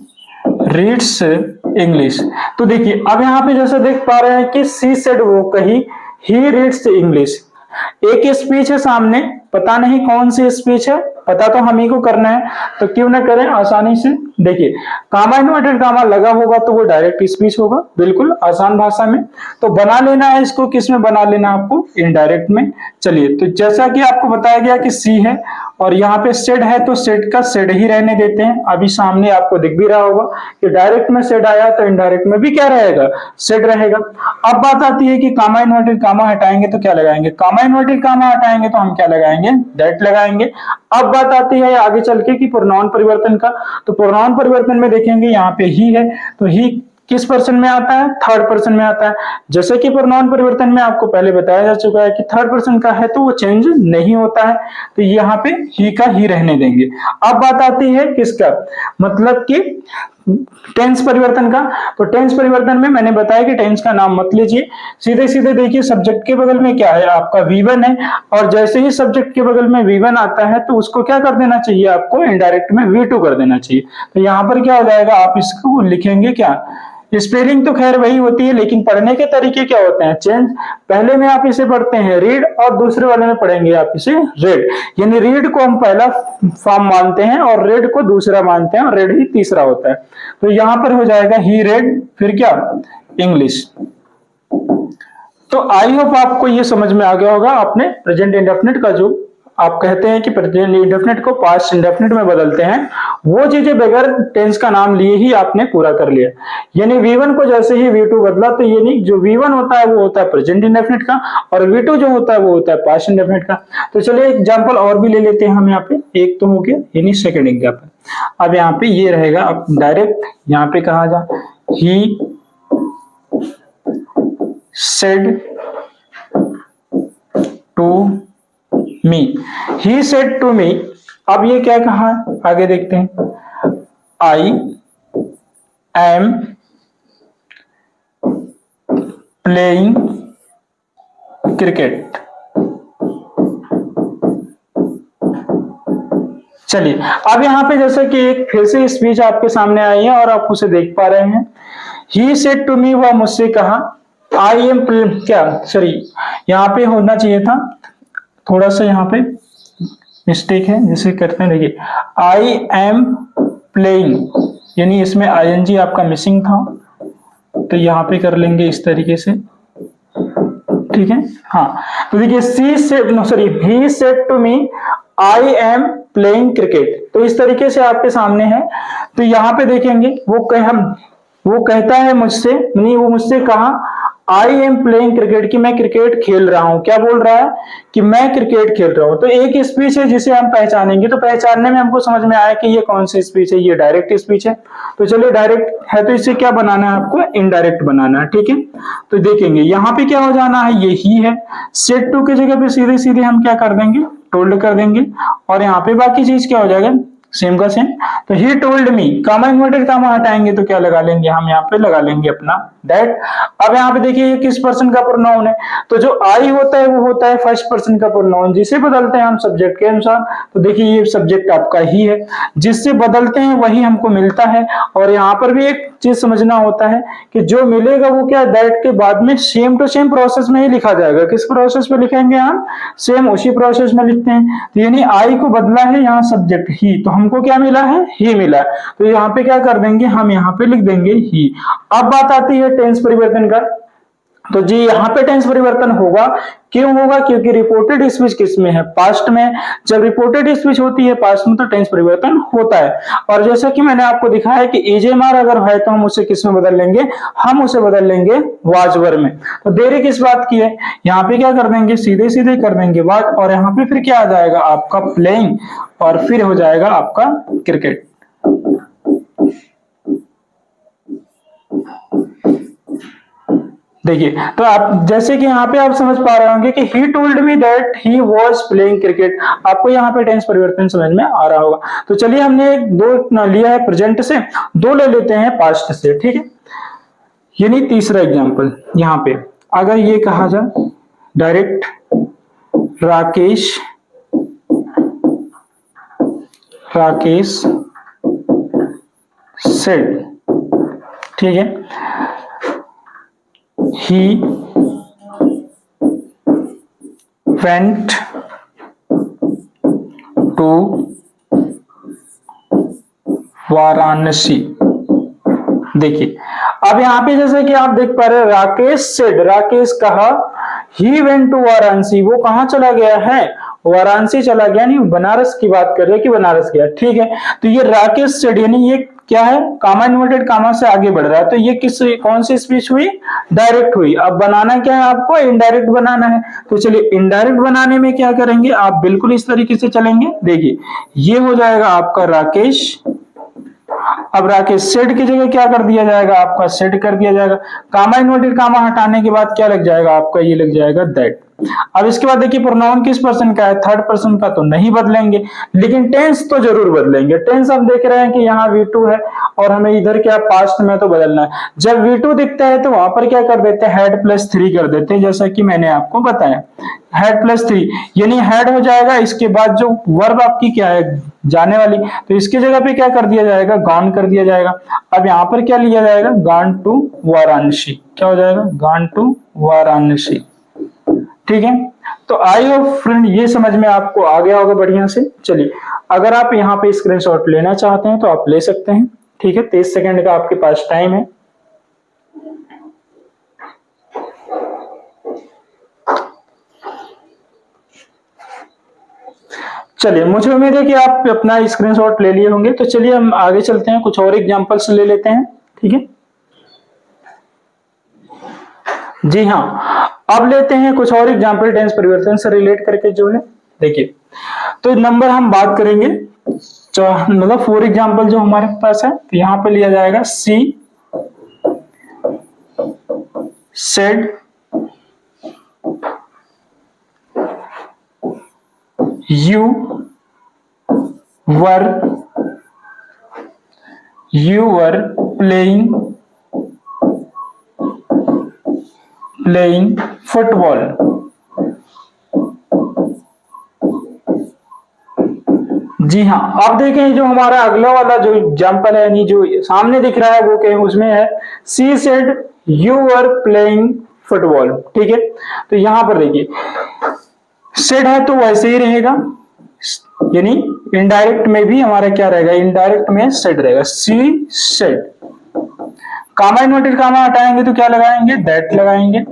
reads English. तो देखिए अब यहां पे जैसे देख पा रहे हैं कि सी सेड वो कही, ही रीड्स इंग्लिश। एक स्पीच है सामने, पता नहीं कौन सी स्पीच है, पता तो हम ही को करना है, तो क्यों ना करें आसानी से। देखिए कामा इन्वर्टेड कामा लगा होगा तो वो डायरेक्ट स्पीच होगा, बिल्कुल आसान भाषा में। तो बना लेना है इसको, किस में बना लेना आपको, इनडायरेक्ट में। चलिए तो जैसा कि आपको बताया गया कि सी है और यहाँ पे सेड है तो सेड का सेड ही रहने देते हैं। अभी सामने आपको दिख भी रहा होगा कि डायरेक्ट में सेड आया तो इनडायरेक्ट में भी क्या रहेगा, सेड रहेगा। अब बात आती है कि कामा इन्वर्टेड कामा हटाएंगे तो क्या लगाएंगे, कामा इन्वर्टेड कामा हटाएंगे तो हम क्या लगाएंगे, दैट लगाएंगे। अब बात आती है आगे चल के कि प्रोनाउन परिवर्तन का। तो प्रोनाउन परिवर्तन में देखेंगे यहाँ पे ही है, तो ही किस पर्सन में आता है, थर्ड पर्सन में आता है। जैसे कि प्रोनाउन परिवर्तन में आपको पहले बताया जा चुका है कि थर्ड पर्सन का है तो वो चेंज नहीं होता है, तो यहाँ पे ही का ही रहने देंगे। अब बात आती है किसका, मतलब कि टेंस परिवर्तन का। तो टेंस परिवर्तन में मैंने बताया कि टेंस का नाम मत लीजिए, सीधे सीधे देखिए सब्जेक्ट के बगल में क्या है, आपका V1 है, और जैसे ही सब्जेक्ट के बगल में V1 आता है तो उसको क्या कर देना चाहिए, आपको इनडायरेक्ट में V2 कर देना चाहिए। तो यहाँ पर क्या हो जाएगा, आप इसको लिखेंगे क्या, स्पेलिंग तो खैर वही होती है लेकिन पढ़ने के तरीके क्या होते हैं, चेंज। पहले में आप इसे पढ़ते हैं रीड और दूसरे वाले में पढ़ेंगे आप इसे रेड, यानी रीड को हम पहला फॉर्म मानते हैं और रेड को दूसरा मानते हैं और रेड ही तीसरा होता है। तो यहां पर हो जाएगा ही रेड, फिर क्या, इंग्लिश। तो आई होप आपको ये समझ में आ गया होगा। आपने प्रेजेंट इंडेफिनिट का जो आप कहते हैं कि प्रेजेंट इंडेफिनिट को पास्ट इंडेफिनिट में बदलते हैं, वो चीजें बगैर टेंस का नाम लिए ही आपने पूरा कर लिया। यानी V1 को जैसे ही V2 बदला तो यानी जो V1 होता है वो होता है प्रेजेंट इंडेफिनिट का, और V2 जो होता है वो होता है पास्ट इंडेफिनिट का। तो चलिए एग्जांपल और भी ले लेते हैं हम यहाँ पे, एक तो हो गया यानी सेकंड एग्जांपल। अब यहाँ पे ये रहेगा, अब डायरेक्ट यहाँ पे कहा जा, he said to me, he said to me. अब ये क्या कहा है, आगे देखते हैं, आई एम प्लेइंग क्रिकेट। चलिए अब यहां पे जैसे कि एक फिर से स्पीच आपके सामने आई है और आप उसे देख पा रहे हैं। ही सेड टू मी, वह मुझसे कहा, आई एम क्या, सॉरी यहाँ पे होना चाहिए था, थोड़ा सा यहाँ पे मिस्टेक है, जिसे करते हैं देखिए, आई एम प्लेइंग, यानी इसमें ING आपका मिसिंग था, तो यहाँ पे कर लेंगे इस तरीके से, ठीक है। हाँ, तो देखिए he said to me I am playing cricket, तो इस तरीके से आपके सामने है। तो यहाँ पे देखेंगे वो कहता है मुझसे, नहीं वो मुझसे कहा आई एम प्लेइंग क्रिकेट, कि मैं क्रिकेट खेल रहा हूं। क्या बोल रहा है कि मैं क्रिकेट खेल रहा हूं। तो एक स्पीच है जिसे हम पहचानेंगे, तो पहचानने में हमको समझ में आया कि ये कौन सी स्पीच है, ये डायरेक्ट स्पीच है। तो चलिए डायरेक्ट है तो इसे क्या बनाना है आपको, इनडायरेक्ट बनाना है, ठीक है। तो देखेंगे यहाँ पे क्या हो जाना है, ये ही है। सेड टू की जगह पे सीधे सीधे हम क्या कर देंगे, टोल्ड कर देंगे, और यहाँ पे बाकी चीज क्या हो जाएगा, सेम का सेम। तो he told me, comma inverted कामा हटाएंगे तो क्या लगा लेंगे, हम यहाँ पे लगा लेंगे अपना दैट। अब यहाँ पे देखिए ये किस पर्सन का प्रोनाउन है, तो जो आई होता है वो होता है फर्स्ट पर्सन का प्रोनाउन, जिसे बदलते हैं हम सब्जेक्ट के अनुसार। तो देखिए ये सब्जेक्ट आपका ही है, जिससे बदलते हैं वही हमको मिलता है। और यहाँ पर भी एक चीज समझना होता है कि जो मिलेगा वो क्या, दैट के बाद में सेम टू सेम प्रोसेस में ही लिखा जाएगा। किस प्रोसेस में लिखेंगे हम, सेम उसी प्रोसेस में लिखते हैं। तो यानी आई को बदला है यहाँ सब्जेक्ट ही, तो हमको क्या मिला है, ही मिला। तो यहाँ पे क्या कर देंगे, हम यहाँ पे लिख देंगे ही। अब बात आती है टेंस परिवर्तन का। तो जी यहाँ पे टेंस परिवर्तन होगा, क्यों होगा, क्योंकि रिपोर्टेड स्पीच किस में है, पास्ट में। जब रिपोर्टेड स्पीच होती है पास्ट में तो टेंस परिवर्तन होता है। और जैसा कि मैंने आपको दिखाया कि इजेमार अगर है तो हम उसे किस में बदल लेंगे, हम उसे बदल लेंगे वाज वर में। तो देरी किस बात की है, यहाँ पे क्या कर देंगे, सीधे सीधे कर देंगे वाज, और यहाँ पे फिर क्या आ जाएगा आपका प्लेइंग, और फिर हो जाएगा आपका क्रिकेट। देखिए तो आप जैसे कि यहाँ पे आप समझ पा रहे होंगे कि he told me that he was playing cricket, आपको यहाँ पे टेंस परिवर्तन समझ में आ रहा होगा। तो चलिए हमने दो लिया है प्रेजेंट से, दो ले लेते हैं पास्ट से, ठीक है। यानी तीसरा एग्जांपल यहाँ पे अगर ये कहा जाए डायरेक्ट, राकेश सेड, ठीक है, he went to वाराणसी। देखिए अब यहाँ पे जैसे कि आप देख पा रहे हैं, राकेश सेड, राकेश कहा, ही वेंट टू वाराणसी, वो कहाँ चला गया है, वाराणसी चला गया, नहीं बनारस की बात कर रहे हैं कि बनारस गया, ठीक है। तो ये राकेश सेड यानी ये क्या है, कामा इन्वर्टेड कामा से आगे बढ़ रहा है। तो ये कौन सी स्पीच हुई, डायरेक्ट हुई। अब बनाना क्या है आपको, इनडायरेक्ट बनाना है। तो चलिए इनडायरेक्ट बनाने में क्या करेंगे, आप बिल्कुल इस तरीके से चलेंगे। देखिए ये हो जाएगा आपका राकेश, अब राकेश सेड की जगह क्या कर दिया जाएगा, आपका सेड कर दिया जाएगा। कामा इन्वर्टेड कामा हटाने के बाद क्या लग जाएगा आपका, ये लग जाएगा दैट। अब इसके बाद देखिए प्रोनाउन किस पर्सन का है, थर्ड पर्सन का, तो नहीं बदलेंगे, लेकिन टेंस तो जरूर बदलेंगे। टेंस हम देख रहे हैं कि यहाँ V2 है और हमें इधर क्या पास्ट में तो बदलना है। जब V2 दिखता है तो वहां पर क्या कर देते हैं, हेड प्लस 3 कर देते हैं, जैसा कि मैंने आपको बताया, हेड प्लस 3 यानी हेड हो जाएगा। इसके बाद जो वर्ब आपकी क्या है, जाने वाली, तो इसकी जगह पे क्या कर दिया जाएगा, गॉन कर दिया जाएगा। अब यहाँ पर क्या लिया जाएगा, गॉन टू वाराणसी, क्या हो जाएगा, गॉन टू वाराणसी, ठीक है। तो आई होप फ्रेंड ये समझ में आपको आ गया होगा बढ़िया से। चलिए अगर आप यहाँ पे स्क्रीनशॉट लेना चाहते हैं तो आप ले सकते हैं, ठीक है। 23 सेकंड का आपके पास टाइम है। चलिए मुझे उम्मीद है कि आप अपना स्क्रीनशॉट ले लिए होंगे। तो चलिए हम आगे चलते हैं, कुछ और एग्जांपल्स ले लेते हैं, ठीक है। जी हाँ, अब लेते हैं कुछ और एग्जांपल टेंस परिवर्तन से रिलेट करके जो है। देखिए तो नंबर हम बात करेंगे, मतलब 4 एग्जांपल जो हमारे पास है। तो यहाँ पे लिया जाएगा she said, you were playing football। जी हाँ, आप देखें जो हमारा अगला वाला जो एग्जाम्पल है, यानी जो सामने दिख रहा है वो कहीं उसमें है she said you were playing football, ठीक है। तो यहां पर देखिए सेड है तो वैसे ही रहेगा, यानी इनडायरेक्ट में भी हमारा क्या रहेगा, इनडायरेक्ट में सेड रहेगा, सी सेड। कामा इन्वर्टेड कामा हटाएंगे तो क्या लगाएंगे, दैट लगाएंगे।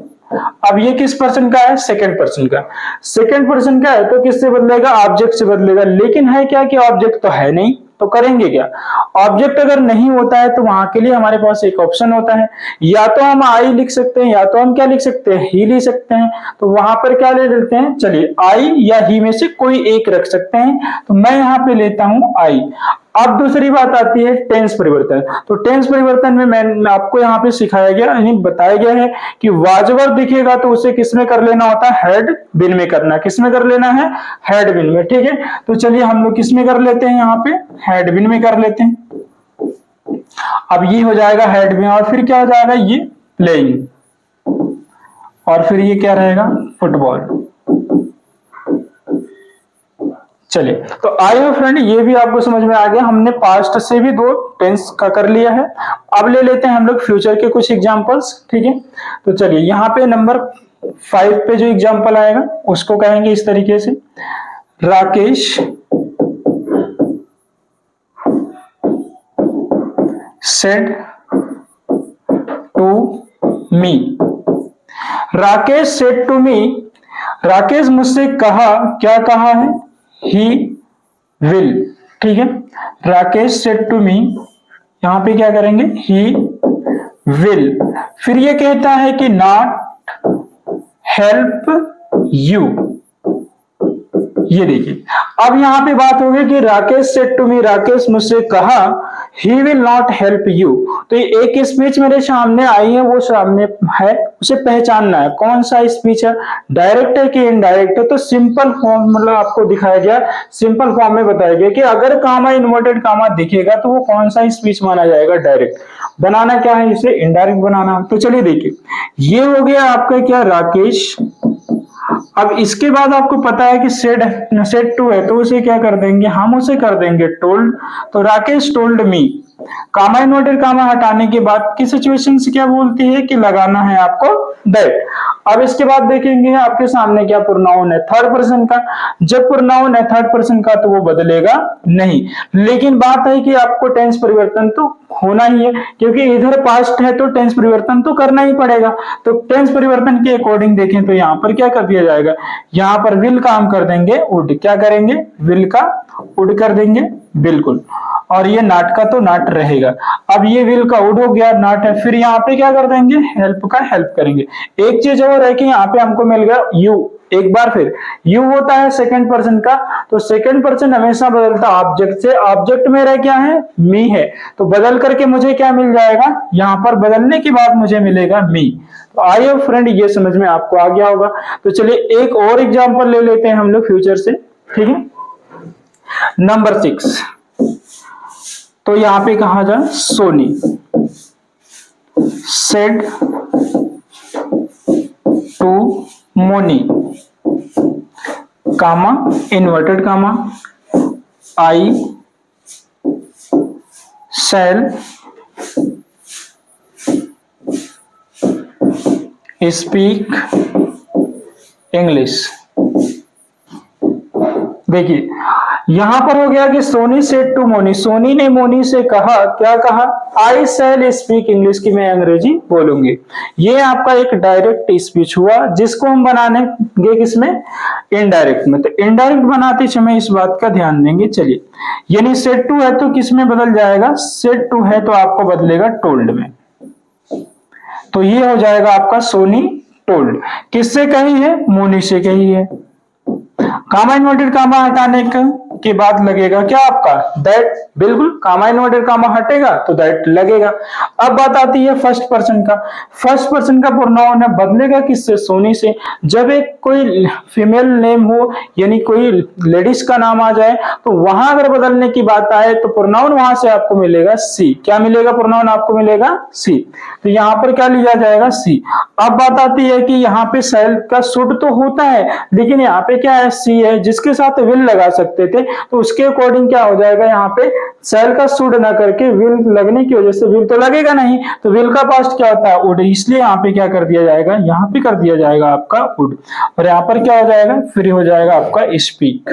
अब ये किस पर्सन का है, सेकंड पर्सन का। सेकंड पर्सन का है तो किससे बदलेगा, ऑब्जेक्ट से बदलेगा। लेकिन है क्या कि ऑब्जेक्ट तो है नहीं, तो करेंगे क्या, ऑब्जेक्ट अगर नहीं होता है तो वहां के लिए हमारे पास एक ऑप्शन होता है, या तो हम आई लिख सकते हैं, या तो हम क्या लिख सकते हैं, ही लिख सकते हैं। तो वहां पर क्या ले लेते हैं, चलिए आई या ही में से कोई एक रख सकते हैं, तो मैं यहां पे लेता हूं आई। अब दूसरी बात आती है टेंस परिवर्तन। तो टेंस परिवर्तन में मैं आपको यहाँ पे सिखाया गया, यानी बताया गया है कि वाजवर दिखेगा तो उसे किसमें कर लेना होता है, हेड बिन में करना। किसमें कर लेना है, हेड बिन में, ठीक है। तो चलिए हम लोग किसमें कर लेते हैं, यहाँ पे हेड बिन में कर लेते हैं। अब ये हो जाएगा हेड बिन, और फिर क्या हो जाएगा, ये प्लेइंग, और फिर ये क्या रहेगा, फुटबॉल। चलिए, तो आई हो फ्रेंड, ये भी आपको समझ में आ गया। हमने पास्ट से भी दो टेंस का कर लिया है। अब ले लेते हैं हम लोग फ्यूचर के कुछ एग्जांपल्स, ठीक है। तो चलिए यहाँ पे नंबर 5 पे जो एग्जांपल आएगा उसको कहेंगे इस तरीके से, Rakesh said to me। Rakesh said to me, Rakesh मुझसे कहा, क्या कहा है, he will, ठीक है। राकेश said to me, यहां पे क्या करेंगे, he will। फिर ये कहता है कि not help you, ये देखिए। अब यहां पे बात हो गई कि Rakesh said to me, Rakesh मुझसे कहा, he will not help you. तो ये एक स्पीच मेरे सामने आई है, वो सामने है, उसे पहचानना है कौन सा स्पीच है, डायरेक्ट है कि इनडायरेक्ट है। तो सिंपल फॉर्म मतलब आपको दिखाया गया, सिंपल फॉर्म में बताया गया कि अगर कामा इन्वर्टेड कामा दिखेगा तो वो कौन सा स्पीच माना जाएगा, डायरेक्ट। बनाना क्या है, इसे इनडायरेक्ट बनाना। तो चलिए देखिए, ये हो गया आपका क्या, राकेश। अब इसके बाद आपको पता है कि सेड टू है तो उसे क्या कर देंगे, हम उसे कर देंगे टोल्ड। तो राकेश टोल्ड मी, कामा इन्वर्टेड कामा हटाने के बाद की सिचुएशन से क्या बोलती है कि लगाना है आपको दैट। अब इसके बाद देखेंगे आपके सामने क्या प्रोनाउन है, थर्ड पर्सन का। जब प्रोनाउन है थर्ड पर्सन का तो वो बदलेगा नहीं, लेकिन बात है कि आपको टेंस परिवर्तन तो होना ही है, क्योंकि इधर पास्ट है तो टेंस परिवर्तन तो करना ही पड़ेगा। तो टेंस परिवर्तन के अकॉर्डिंग देखें तो यहाँ पर क्या कर दिया जाएगा, यहाँ पर विल का हम कर देंगे वुड। क्या करेंगे, विल का वुड कर देंगे, बिल्कुल। और ये नाट का तो नाट रहेगा। अब ये विल का वुड हो गया, नाट है। फिर यहाँ पे क्या कर देंगे, हेल्प का हेल्प करेंगे। एक चीज और है कि यहाँ पे हमको मिल गया यू। एक बार फिर यू होता है सेकंड पर्सन का, तो सेकंड पर्सन हमेशा बदलता ऑब्जेक्ट से। ऑब्जेक्ट मेरा क्या है, मी है, तो बदल करके मुझे क्या मिल जाएगा, यहाँ पर बदलने के बाद मुझे मिलेगा मी। तो आई होप फ्रेंड ये समझ में आपको आ गया होगा। तो चलिए एक और एग्जांपल ले लेते हैं हम लोग फ्यूचर से, ठीक है। नंबर 6, तो यहां पे कहा जाए, Soni said to Moni, comma inverted comma, I shall speak English. देखिए यहां पर हो गया कि सोनी सेड टू मोनी, सोनी ने मोनी से कहा, क्या कहा, आई शैल स्पीक इंग्लिश, की मैं अंग्रेजी बोलूंगी। ये आपका एक डायरेक्ट स्पीच हुआ, जिसको हम बनानेंगे किसमें, इनडायरेक्ट में। तो इनडायरेक्ट बनाते समय इस बात का ध्यान देंगे। चलिए, यानी सेड टू है तो किसमें बदल जाएगा, सेड टू है तो आपको बदलेगा टोल्ड में। तो ये हो जाएगा आपका सोनी टोल्ड। किससे कही है, मोनी से कही है। कामा इन्वर्टेड कामा हटाने के बाद लगेगा क्या आपका, दैट। बिल्कुल, कामा इन्वर्टेड कामा हटेगा तो दैट लगेगा। अब बात आती है फर्स्ट पर्सन का। फर्स्ट पर्सन का प्रोनाउन है, बदलेगा किससे, सोनी से। जब एक कोई फीमेल नेम हो, यानी कोई लेडीज का नाम आ जाए, तो वहां अगर बदलने की बात आए तो प्रोनाउन वहां से आपको मिलेगा सी। क्या मिलेगा, प्रोनाउन आपको मिलेगा सी। तो यहाँ पर क्या लिया जाएगा, सी। अब बात आती है कि यहाँ पे सेल का शुड तो होता है, लेकिन यहाँ पे क्या है, सी है, जिसके साथ विल लगा सकते थे, तो उसके अकॉर्डिंग क्या हो जाएगा, यहाँ पे सेल का शुड ना करके विल लगने की वजह से, विल तो लगेगा नहीं, तो विल का पास्ट क्या होता है, वुड। इसलिए यहाँ पे क्या कर दिया जाएगा, यहाँ पे कर दिया जाएगा आपका वुड। और यहाँ पर क्या हो जाएगा, फिर हो जाएगा आपका स्पीक,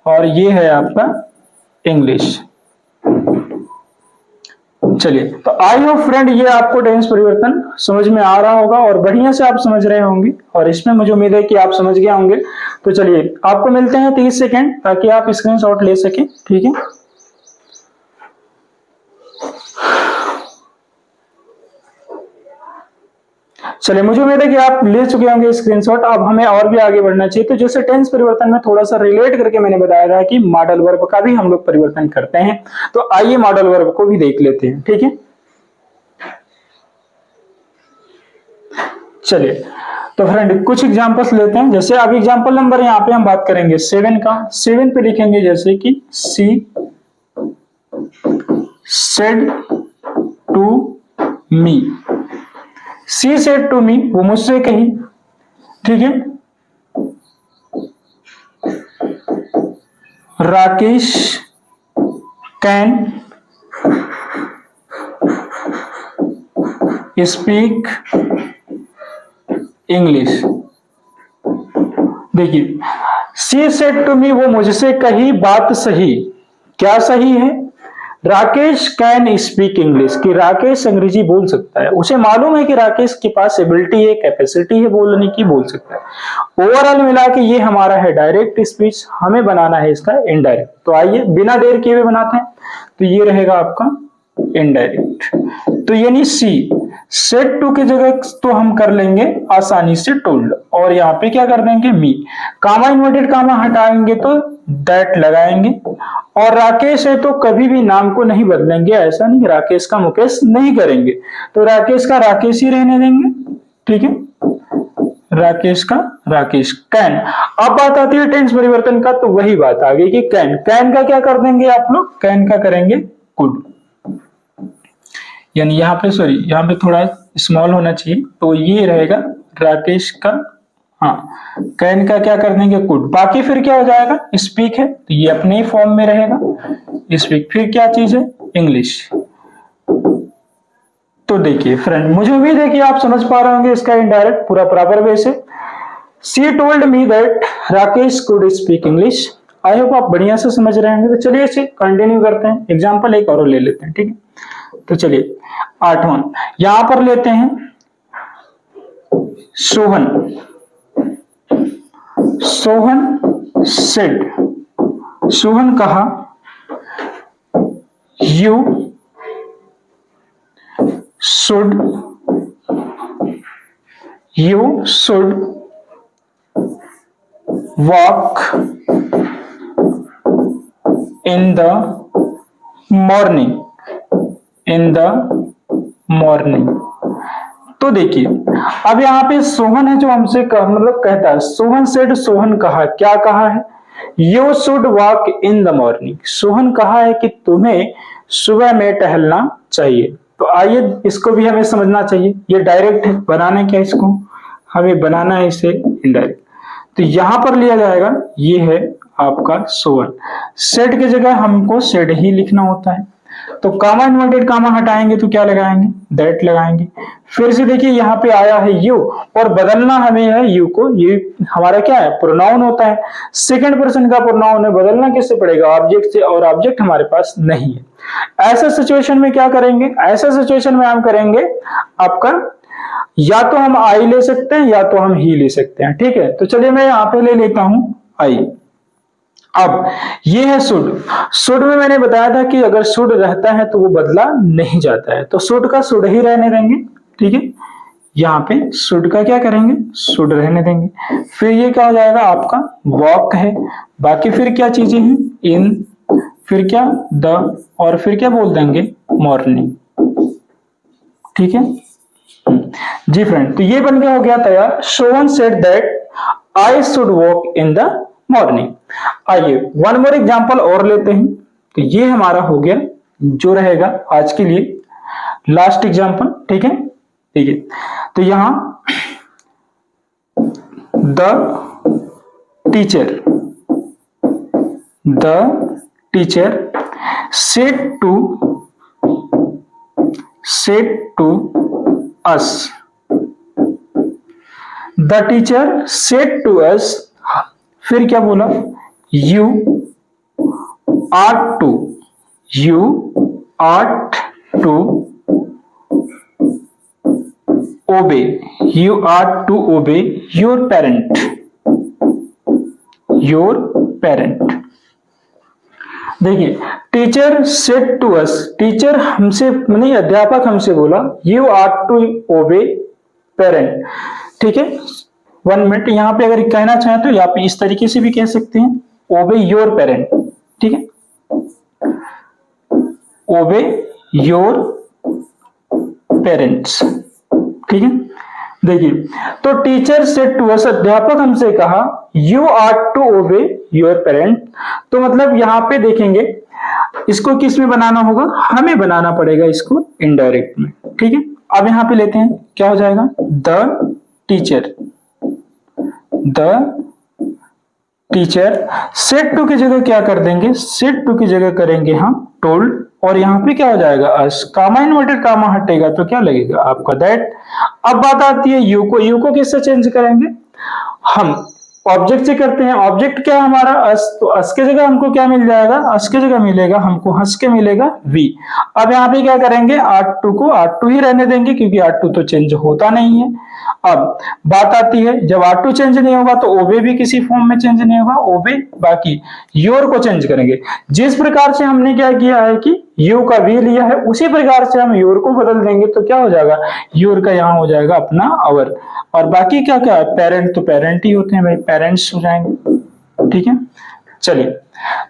और ये है आपका इंग्लिश। चलिए, तो आई होप फ्रेंड ये आपको टेंस परिवर्तन समझ में आ रहा होगा और बढ़िया से आप समझ रहे होंगे, और इसमें मुझे उम्मीद है कि आप समझ गए होंगे। तो चलिए आपको मिलते हैं 30 सेकंड ताकि आप स्क्रीनशॉट ले सकें, ठीक है। चलिए, मुझे उम्मीद है कि आप ले चुके होंगे स्क्रीनशॉट। अब हमें और भी आगे बढ़ना चाहिए। तो जैसे टेंस परिवर्तन में थोड़ा सा रिलेट करके मैंने बताया था कि मॉडल वर्ब का भी हम लोग परिवर्तन करते हैं, तो आइए मॉडल वर्ब को भी देख लेते हैं, ठीक है। चलिए, तो फ्रेंड कुछ एग्जांपल्स लेते हैं। जैसे अब एग्जांपल नंबर यहाँ पे हम बात करेंगे 7 का। 7 पे लिखेंगे जैसे कि she said to me. She said to me, वो मुझसे कही, ठीक है। Rakesh can speak English. देखिए, सी सेड टू मी, वो मुझसे कही बात सही। क्या सही है? राकेश कैन स्पीक इंग्लिश, कि राकेश अंग्रेजी बोल सकता है। उसे मालूम है कि राकेश के पास एबिलिटी है, कैपेसिटी है बोलने की, बोल सकता है। ओवरऑल मिला के ये हमारा है डायरेक्ट स्पीच, हमें बनाना है इसका इनडायरेक्ट। तो आइए बिना देर किए हुए बनाते हैं। तो ये रहेगा आपका इनडायरेक्ट। तो यानी सी सेड टू की जगह तो हम कर लेंगे आसानी से टोल्ड, और यहाँ पे क्या कर देंगे मी। कामा इन्वर्टेड कामा हटाएंगे तो दैट लगाएंगे। और राकेश है तो कभी भी नाम को नहीं बदलेंगे, ऐसा नहीं राकेश का मुकेश नहीं करेंगे, तो राकेश का राकेश ही रहने देंगे, ठीक है। राकेश का राकेश। कैन, अब बात आती है टेंस परिवर्तन का, तो वही बात आ गई कि कैन। कैन का क्या कर देंगे आप लोग? कैन का करेंगे कुड। यानी यहाँ पे सॉरी, यहाँ पे थोड़ा स्मॉल होना चाहिए, तो ये रहेगा राकेश का, हाँ, कैन का क्या कर देंगे कुड। बाकी फिर क्या हो जाएगा? स्पीक है तो ये अपने ही फॉर्म में रहेगा स्पीक। फिर क्या चीज है? इंग्लिश। तो देखिए फ्रेंड, मुझे उम्मीद है कि आप समझ पा रहे होंगे इसका इनडायरेक्ट पूरा प्रॉपर वे से। सी told me that Rakesh could speak English. I hope आप बढ़िया से समझ रहे होंगे। तो चलिए इसे कंटिन्यू करते हैं। एग्जाम्पल एक और ले लेते हैं, ठीक है। तो चलिए 8वां यहां पर लेते हैं। सोहन, सोहन सेड, सोहन कहा, you should, you should walk in the morning, in the morning. तो देखिए, अब यहाँ पे सोहन है जो हमसे मतलब कहता है, सोहन सेड, सोहन कहा, क्या कहा है? You should walk in the morning. Sohan कहा है कि तुम्हें सुबह में टहलना चाहिए। तो आइए इसको भी हमें समझना चाहिए। ये डायरेक्ट है, बनाना क्या इसको? हमें बनाना है इसे इनडायरेक्ट। तो यहां पर लिया जाएगा, ये है आपका सोहन। सेड की जगह हमको सेड ही लिखना होता है। तो कामा इन्वर्टेड कामा हटाएंगे तो क्या लगाएंगे? दैट लगाएंगे। फिर से देखिए यहाँ पे आया है यू, और बदलना हमें है यू को। ये हमारा क्या है? प्रोनाउन होता है। सेकंड पर्सन का प्रोनाउन है, बदलना किससे पड़ेगा? ऑब्जेक्ट से, और ऑब्जेक्ट हमारे पास नहीं है। ऐसे सिचुएशन में क्या करेंगे? ऐसे सिचुएशन में हम करेंगे आपका, या तो हम आई ले सकते हैं या तो हम ही ले सकते हैं, ठीक है। तो चलिए मैं यहाँ पे ले लेता हूं आई। अब ये है शुड। शुड में मैंने बताया था कि अगर शुड रहता है तो वो बदला नहीं जाता है, तो शुड का शुड ही रहने देंगे, ठीक है। यहाँ पे शुड का क्या करेंगे? शुड रहने देंगे। फिर ये क्या हो जाएगा? आपका वॉक है। बाकी फिर क्या चीजें हैं? इन, फिर क्या? द, और फिर क्या बोल देंगे? मॉर्निंग, ठीक है जी फ्रेंड। तो ये बन गया, हो गया तैयार। Sohan said that I should walk in the morning. आइए वन मोर एग्जांपल और लेते हैं। तो ये हमारा हो गया जो रहेगा आज के लिए लास्ट एग्जांपल, ठीक है। ठीक है, तो यहां the teacher said to us, the teacher said to us। फिर क्या बोला? you ought to obey, you are to obey your parent, your parent. देखिए, teacher said to us, teacher हमसे नहीं अध्यापक हमसे बोला, you are to obey parent. ठीक है, 1 मिनट, यहां पे अगर कहना चाहें तो यहाँ पे इस तरीके से भी कह सकते हैं, ओबे योर पेरेंट। ठीक है, ओबे योर पेरेंट्स। ठीक है, देखिए, तो टीचर सेड टू अस, अध्यापक हमसे कहा, you are to obey your parent. तो मतलब यहां पे देखेंगे, इसको किस में बनाना होगा, हमें बनाना पड़ेगा इसको इनडायरेक्ट में। ठीक है, अब यहां पे लेते हैं, क्या हो जाएगा, the teacher, the teacher. Said to की जगह क्या कर देंगे, सेड टू की जगह करेंगे हम टोल्ड, और यहाँ पे क्या हो जाएगा, अस, कामा इन्वर्टेड कामा हटेगा तो क्या लगेगा आपका दैट। अब बात आती है यू को, यू को किससे चेंज करेंगे, हम ऑब्जेक्ट से करते हैं। ऑब्जेक्ट क्या है हमारा, अस, तो अस के जगह हमको क्या मिल जाएगा, अस के जगह मिलेगा हमको हंस के मिलेगा वी। अब यहाँ पे क्या करेंगे, आर टू को आर टू ही रहने देंगे, क्योंकि आर टू तो चेंज होता नहीं है। अब बात आती है, जब आर टू चेंज नहीं होगा तो ओबे भी किसी फॉर्म में चेंज नहीं होगा, ओबे। बाकी योर को चेंज करेंगे, जिस प्रकार से हमने क्या किया है कि यू का वी लिया है, उसी प्रकार से हम योर को बदल देंगे तो क्या हो जाएगा, योर का यहाँ हो जाएगा अपना अवर। और बाकी क्या क्या है, पेरेंट तो पेरेंट ही होते हैं भाई, पेरेंट्स हो जाएंगे। ठीक है, चलिए,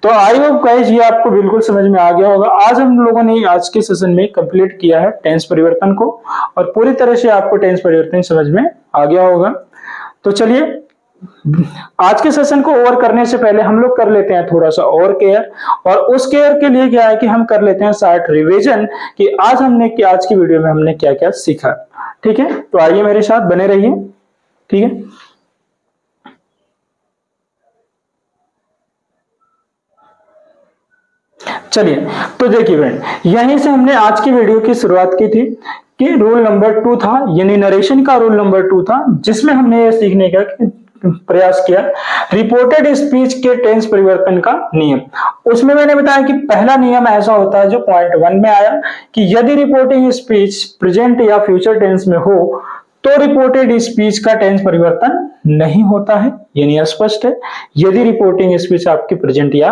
तो आई होप गाइस ये आपको बिल्कुल समझ में आ गया होगा। आज हम लोगों ने आज के सेशन में कंप्लीट किया है टेंस परिवर्तन को, और पूरी तरह से आपको टेंस परिवर्तन समझ में आ गया होगा। तो चलिए, आज के सेशन को ओवर करने से पहले हम लोग कर लेते हैं थोड़ा सा और केयर, और उस केयर के लिए क्या है कि हम कर लेते हैं शॉर्ट रिवीजन कि आज की वीडियो में हमने क्या क्या सीखा। ठीक है, तो आइए मेरे साथ बने रहिए। ठीक है, चलिए, तो देखिए फ्रेंड, यहीं से हमने आज की वीडियो की शुरुआत की थी कि रूल नंबर 2 था, यानी नरेशन का रूल नंबर 2 था, जिसमें हमने ये सीखने का प्रयास किया रिपोर्टेड स्पीच के टेंस परिवर्तन का नियम। उसमें मैंने बताया कि पहला नियम ऐसा होता है जो पॉइंट 1 में आया कि यदि रिपोर्टिंग स्पीच प्रेजेंट या फ्यूचर टेंस में हो तो रिपोर्टेड स्पीच का टेंस परिवर्तन नहीं होता है, यानी स्पष्ट है। यदि रिपोर्टिंग स्पीच आपकी प्रेजेंट या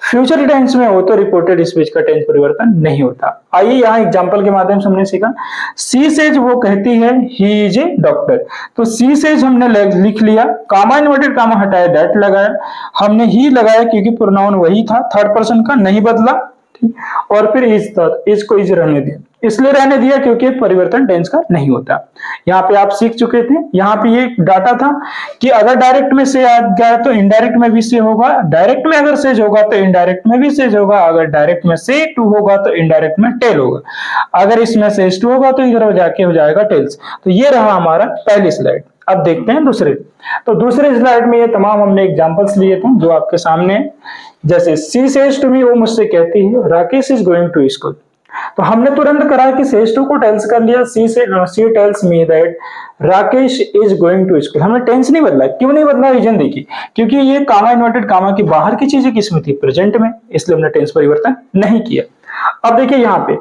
फ्यूचर टेंस में हो तो रिपोर्टेड स्पीच का टेंस परिवर्तन नहीं होता। आइए यहाँ एग्जांपल के माध्यम से हमने सीखा, सी सेज, वो कहती है, ही इज ए डॉक्टर। तो सी सेज हमने लिख लिया, कामा इन्वर्टेड कामा हटाया, दैट लगाया, हमने ही लगाया क्योंकि प्रोनाउन वही था, थर्ड पर्सन का नहीं बदला। ठीक, और फिर इज था, इज को इज रहने दिया, इसलिए रहने दिया क्योंकि परिवर्तन टेंस का नहीं होता। यहाँ पे आप सीख चुके थे, यहाँ पे ये डाटा था कि अगर डायरेक्ट में से आ गया तो इनडायरेक्ट में भी से होगा, डायरेक्ट में अगर सेज होगा तो इनडायरेक्ट में भी सेज होगा, अगर डायरेक्ट में से टू होगा तो इनडायरेक्ट में टेल होगा, अगर इसमें सेज टू होगा तो इधर जाके हो जाएगा टेल्स। तो ये रहा हमारा पहली स्लाइड। अब देखते हैं दूसरे। तो दूसरे स्लाइड में ये तमाम हमने एग्जांपल्स लिए थे जो आपके सामने है। जैसे सी सेज टू मी, वो मुझसे कहती है, Rakesh is going to school. तो हमने तुरंत करा कि सेज टू को टेल्स कर लिया, she tells me that Rakesh is going to school. हमने टेंस नहीं बदला। क्यों नहीं बदला, रीजन देखिए, क्योंकि ये कामा इन्वर्टेड कामा की बाहर की चीजें किसमें थी, प्रेजेंट में, इसलिए हमने टेंस परिवर्तन नहीं किया। अब देखिए यहाँ पे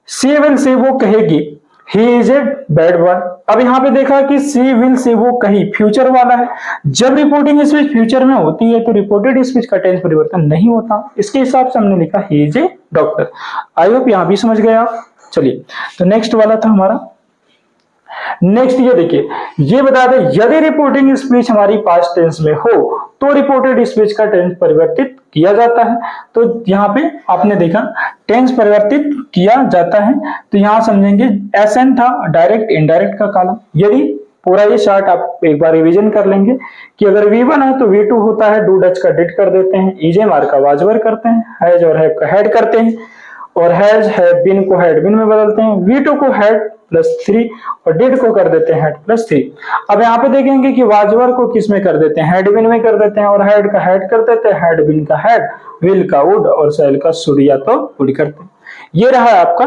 सी विल से, वो कहेगी, ही इज ए बैड बॉय। अब यहाँ पे देखा कि सी विल से, वो कही, फ्यूचर वाला है। जब रिपोर्टिंग स्पीच फ्यूचर में होती है तो रिपोर्टेड स्पीच का टेंस परिवर्तन नहीं होता। इसके हिसाब से हमने लिखा ही is A doctor. I hope यहाँ भी समझ गए आप। चलिए, तो नेक्स्ट वाला था हमारा। नेक्स्ट ये देखिए, ये बता दें, यदि रिपोर्टिंग स्पीच हमारी पास्ट टेंस में हो तो रिपोर्टेड स्पीच का टेंस परिवर्तित किया जाता है। तो यहाँ पे आपने देखा टेंस परिवर्तित किया जाता है, तो यहाँ समझेंगे एसएन था, डायरेक्ट इनडायरेक्ट का कॉलम। यदि पूरा ये चार्ट आप एक बार रिवीजन कर लेंगे कि अगर V1 है तो V2 होता है, डू डच का डिड कर देते हैं, ईजे मार का वाजवर करते हैं, हैज और हैव का हेड करते हैं, और हैज हैव बीन को हैड बीन में बदलते हैं, V2 को हैड +3 और डिड को कर देते हैं हैड +3। अब यहाँ पे देखेंगे कि वाजवर को किस में कर देते हैं, हैड बीन में कर देते हैं, और हैड का हैड कर देते हैं, हैड बीन का हैड, विल का वुड और सेल का शुड या तो वुड करते हैं। ये रहा आपका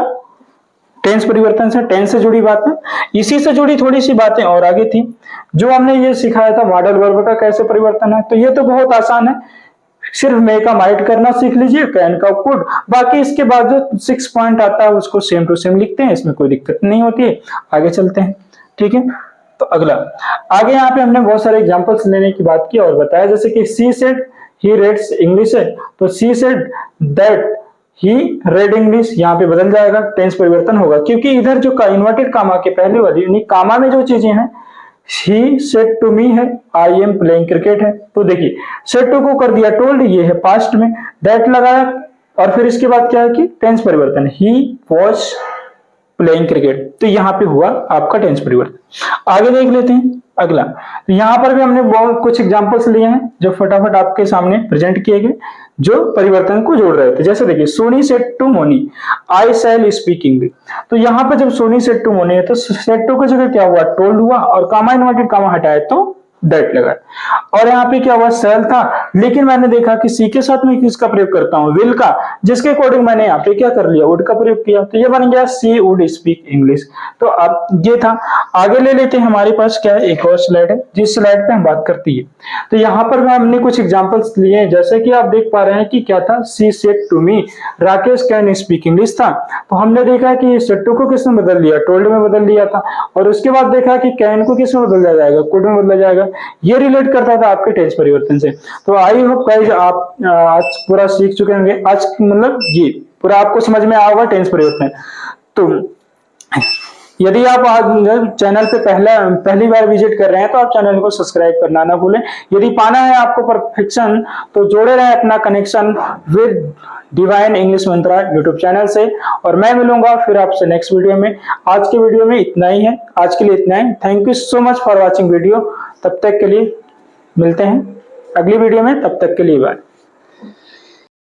टेंस परिवर्तन से, टेंस से जुड़ी बातें। इसी से जुड़ी थोड़ी सी बातें और आगे थी जो हमने ये सिखाया था, मॉडल वर्ब का कैसे परिवर्तन है। तो ये तो बहुत आसान है, सिर्फ मे का माइट करना सीख लीजिए, कैन का कुड, बाकी इसके बाद जो 6 पॉइंट आता है उसको सेम टू सेम लिखते हैं, इसमें कोई दिक्कत नहीं होती है। आगे चलते हैं, ठीक है। तो अगला, आगे यहाँ पे हमने बहुत सारे एग्जांपल्स लेने की बात की और बताया, जैसे कि she said he reads English है, तो she said that he read English, यहाँ पे बदल जाएगा, टेंस परिवर्तन होगा, क्योंकि इधर जो इन्वर्टेड कामा के पहले वाली यानी कामा में जो चीजें हैं, ही सेड टू मी है, आई एम प्लेइंग क्रिकेट है, तो देखिए सेड टू को कर दिया टोल्ड, ये है पास्ट में, दैट लगाया और फिर इसके बाद क्या है कि टेंस परिवर्तन, ही वॉज प्लेइंग क्रिकेट, तो यहाँ पे हुआ आपका टेंस परिवर्तन। आगे देख लेते हैं अगला, तो यहाँ पर भी हमने बहुत कुछ एग्जांपल्स लिए हैं जो फटाफट आपके सामने प्रेजेंट किए गए, जो परिवर्तन को जोड़ रहे थे। जैसे देखिए Soni said to Moni I shall speak English, तो यहाँ पर जब सोनी सेड टू मोनी है तो सेड टू की जगह क्या हुआ, टोल्ड हुआ, और कामा इन्वर्टेड कामा हटाए तो दैट लगा। और यहाँ पे क्या हुआ, सेल था, लेकिन मैंने देखा कि सी के साथ में किसका प्रयोग करता हूँ, विल का, जिसके अकॉर्डिंग मैंने यहाँ पे क्या कर लिया, वुड का प्रयोग किया, तो ये बन गया सी वुड स्पीक इंग्लिश। तो अब ये था। आगे ले लेते हैं, हमारे पास क्या है, एक और स्लाइड है जिस स्लाइड पे हम बात करती है। तो यहाँ पर हमने कुछ एग्जाम्पल्स लिए हैं, जैसे कि आप देख पा रहे हैं कि क्या था, she said to me Rakesh can speak English था, तो हमने देखा कि सेड टू को किसने बदल दिया, टोल्ड में बदल दिया था, और उसके बाद देखा कि कैन को किसमें बदल दिया जाएगा, कुड में बदला जाएगा, ये रिलेट करता था आपके टेंस परिवर्तन से। तो आई होप गाइस आप आज पूरा सीख चुके होंगे, आज मतलब ये पूरा आपको समझ में आया होगा टेंस परिवर्तन। तो यदि आप आज चैनल पे पहली बार विजिट कर रहे हैं तो आप चैनल को सब्सक्राइब करना ना भूलें। यदि पाना है आपको परफेक्शन तो जोड़े रहें अपना connection with divine English Mantra YouTube channel से, और मैं मिलूंगा फिर आपसे नेक्स्ट वीडियो में। आज के वीडियो में इतना ही है, आज के लिए इतना ही। Thank you so much for watching video. तब तक के लिए मिलते हैं अगली वीडियो में, तब तक के लिए बाय।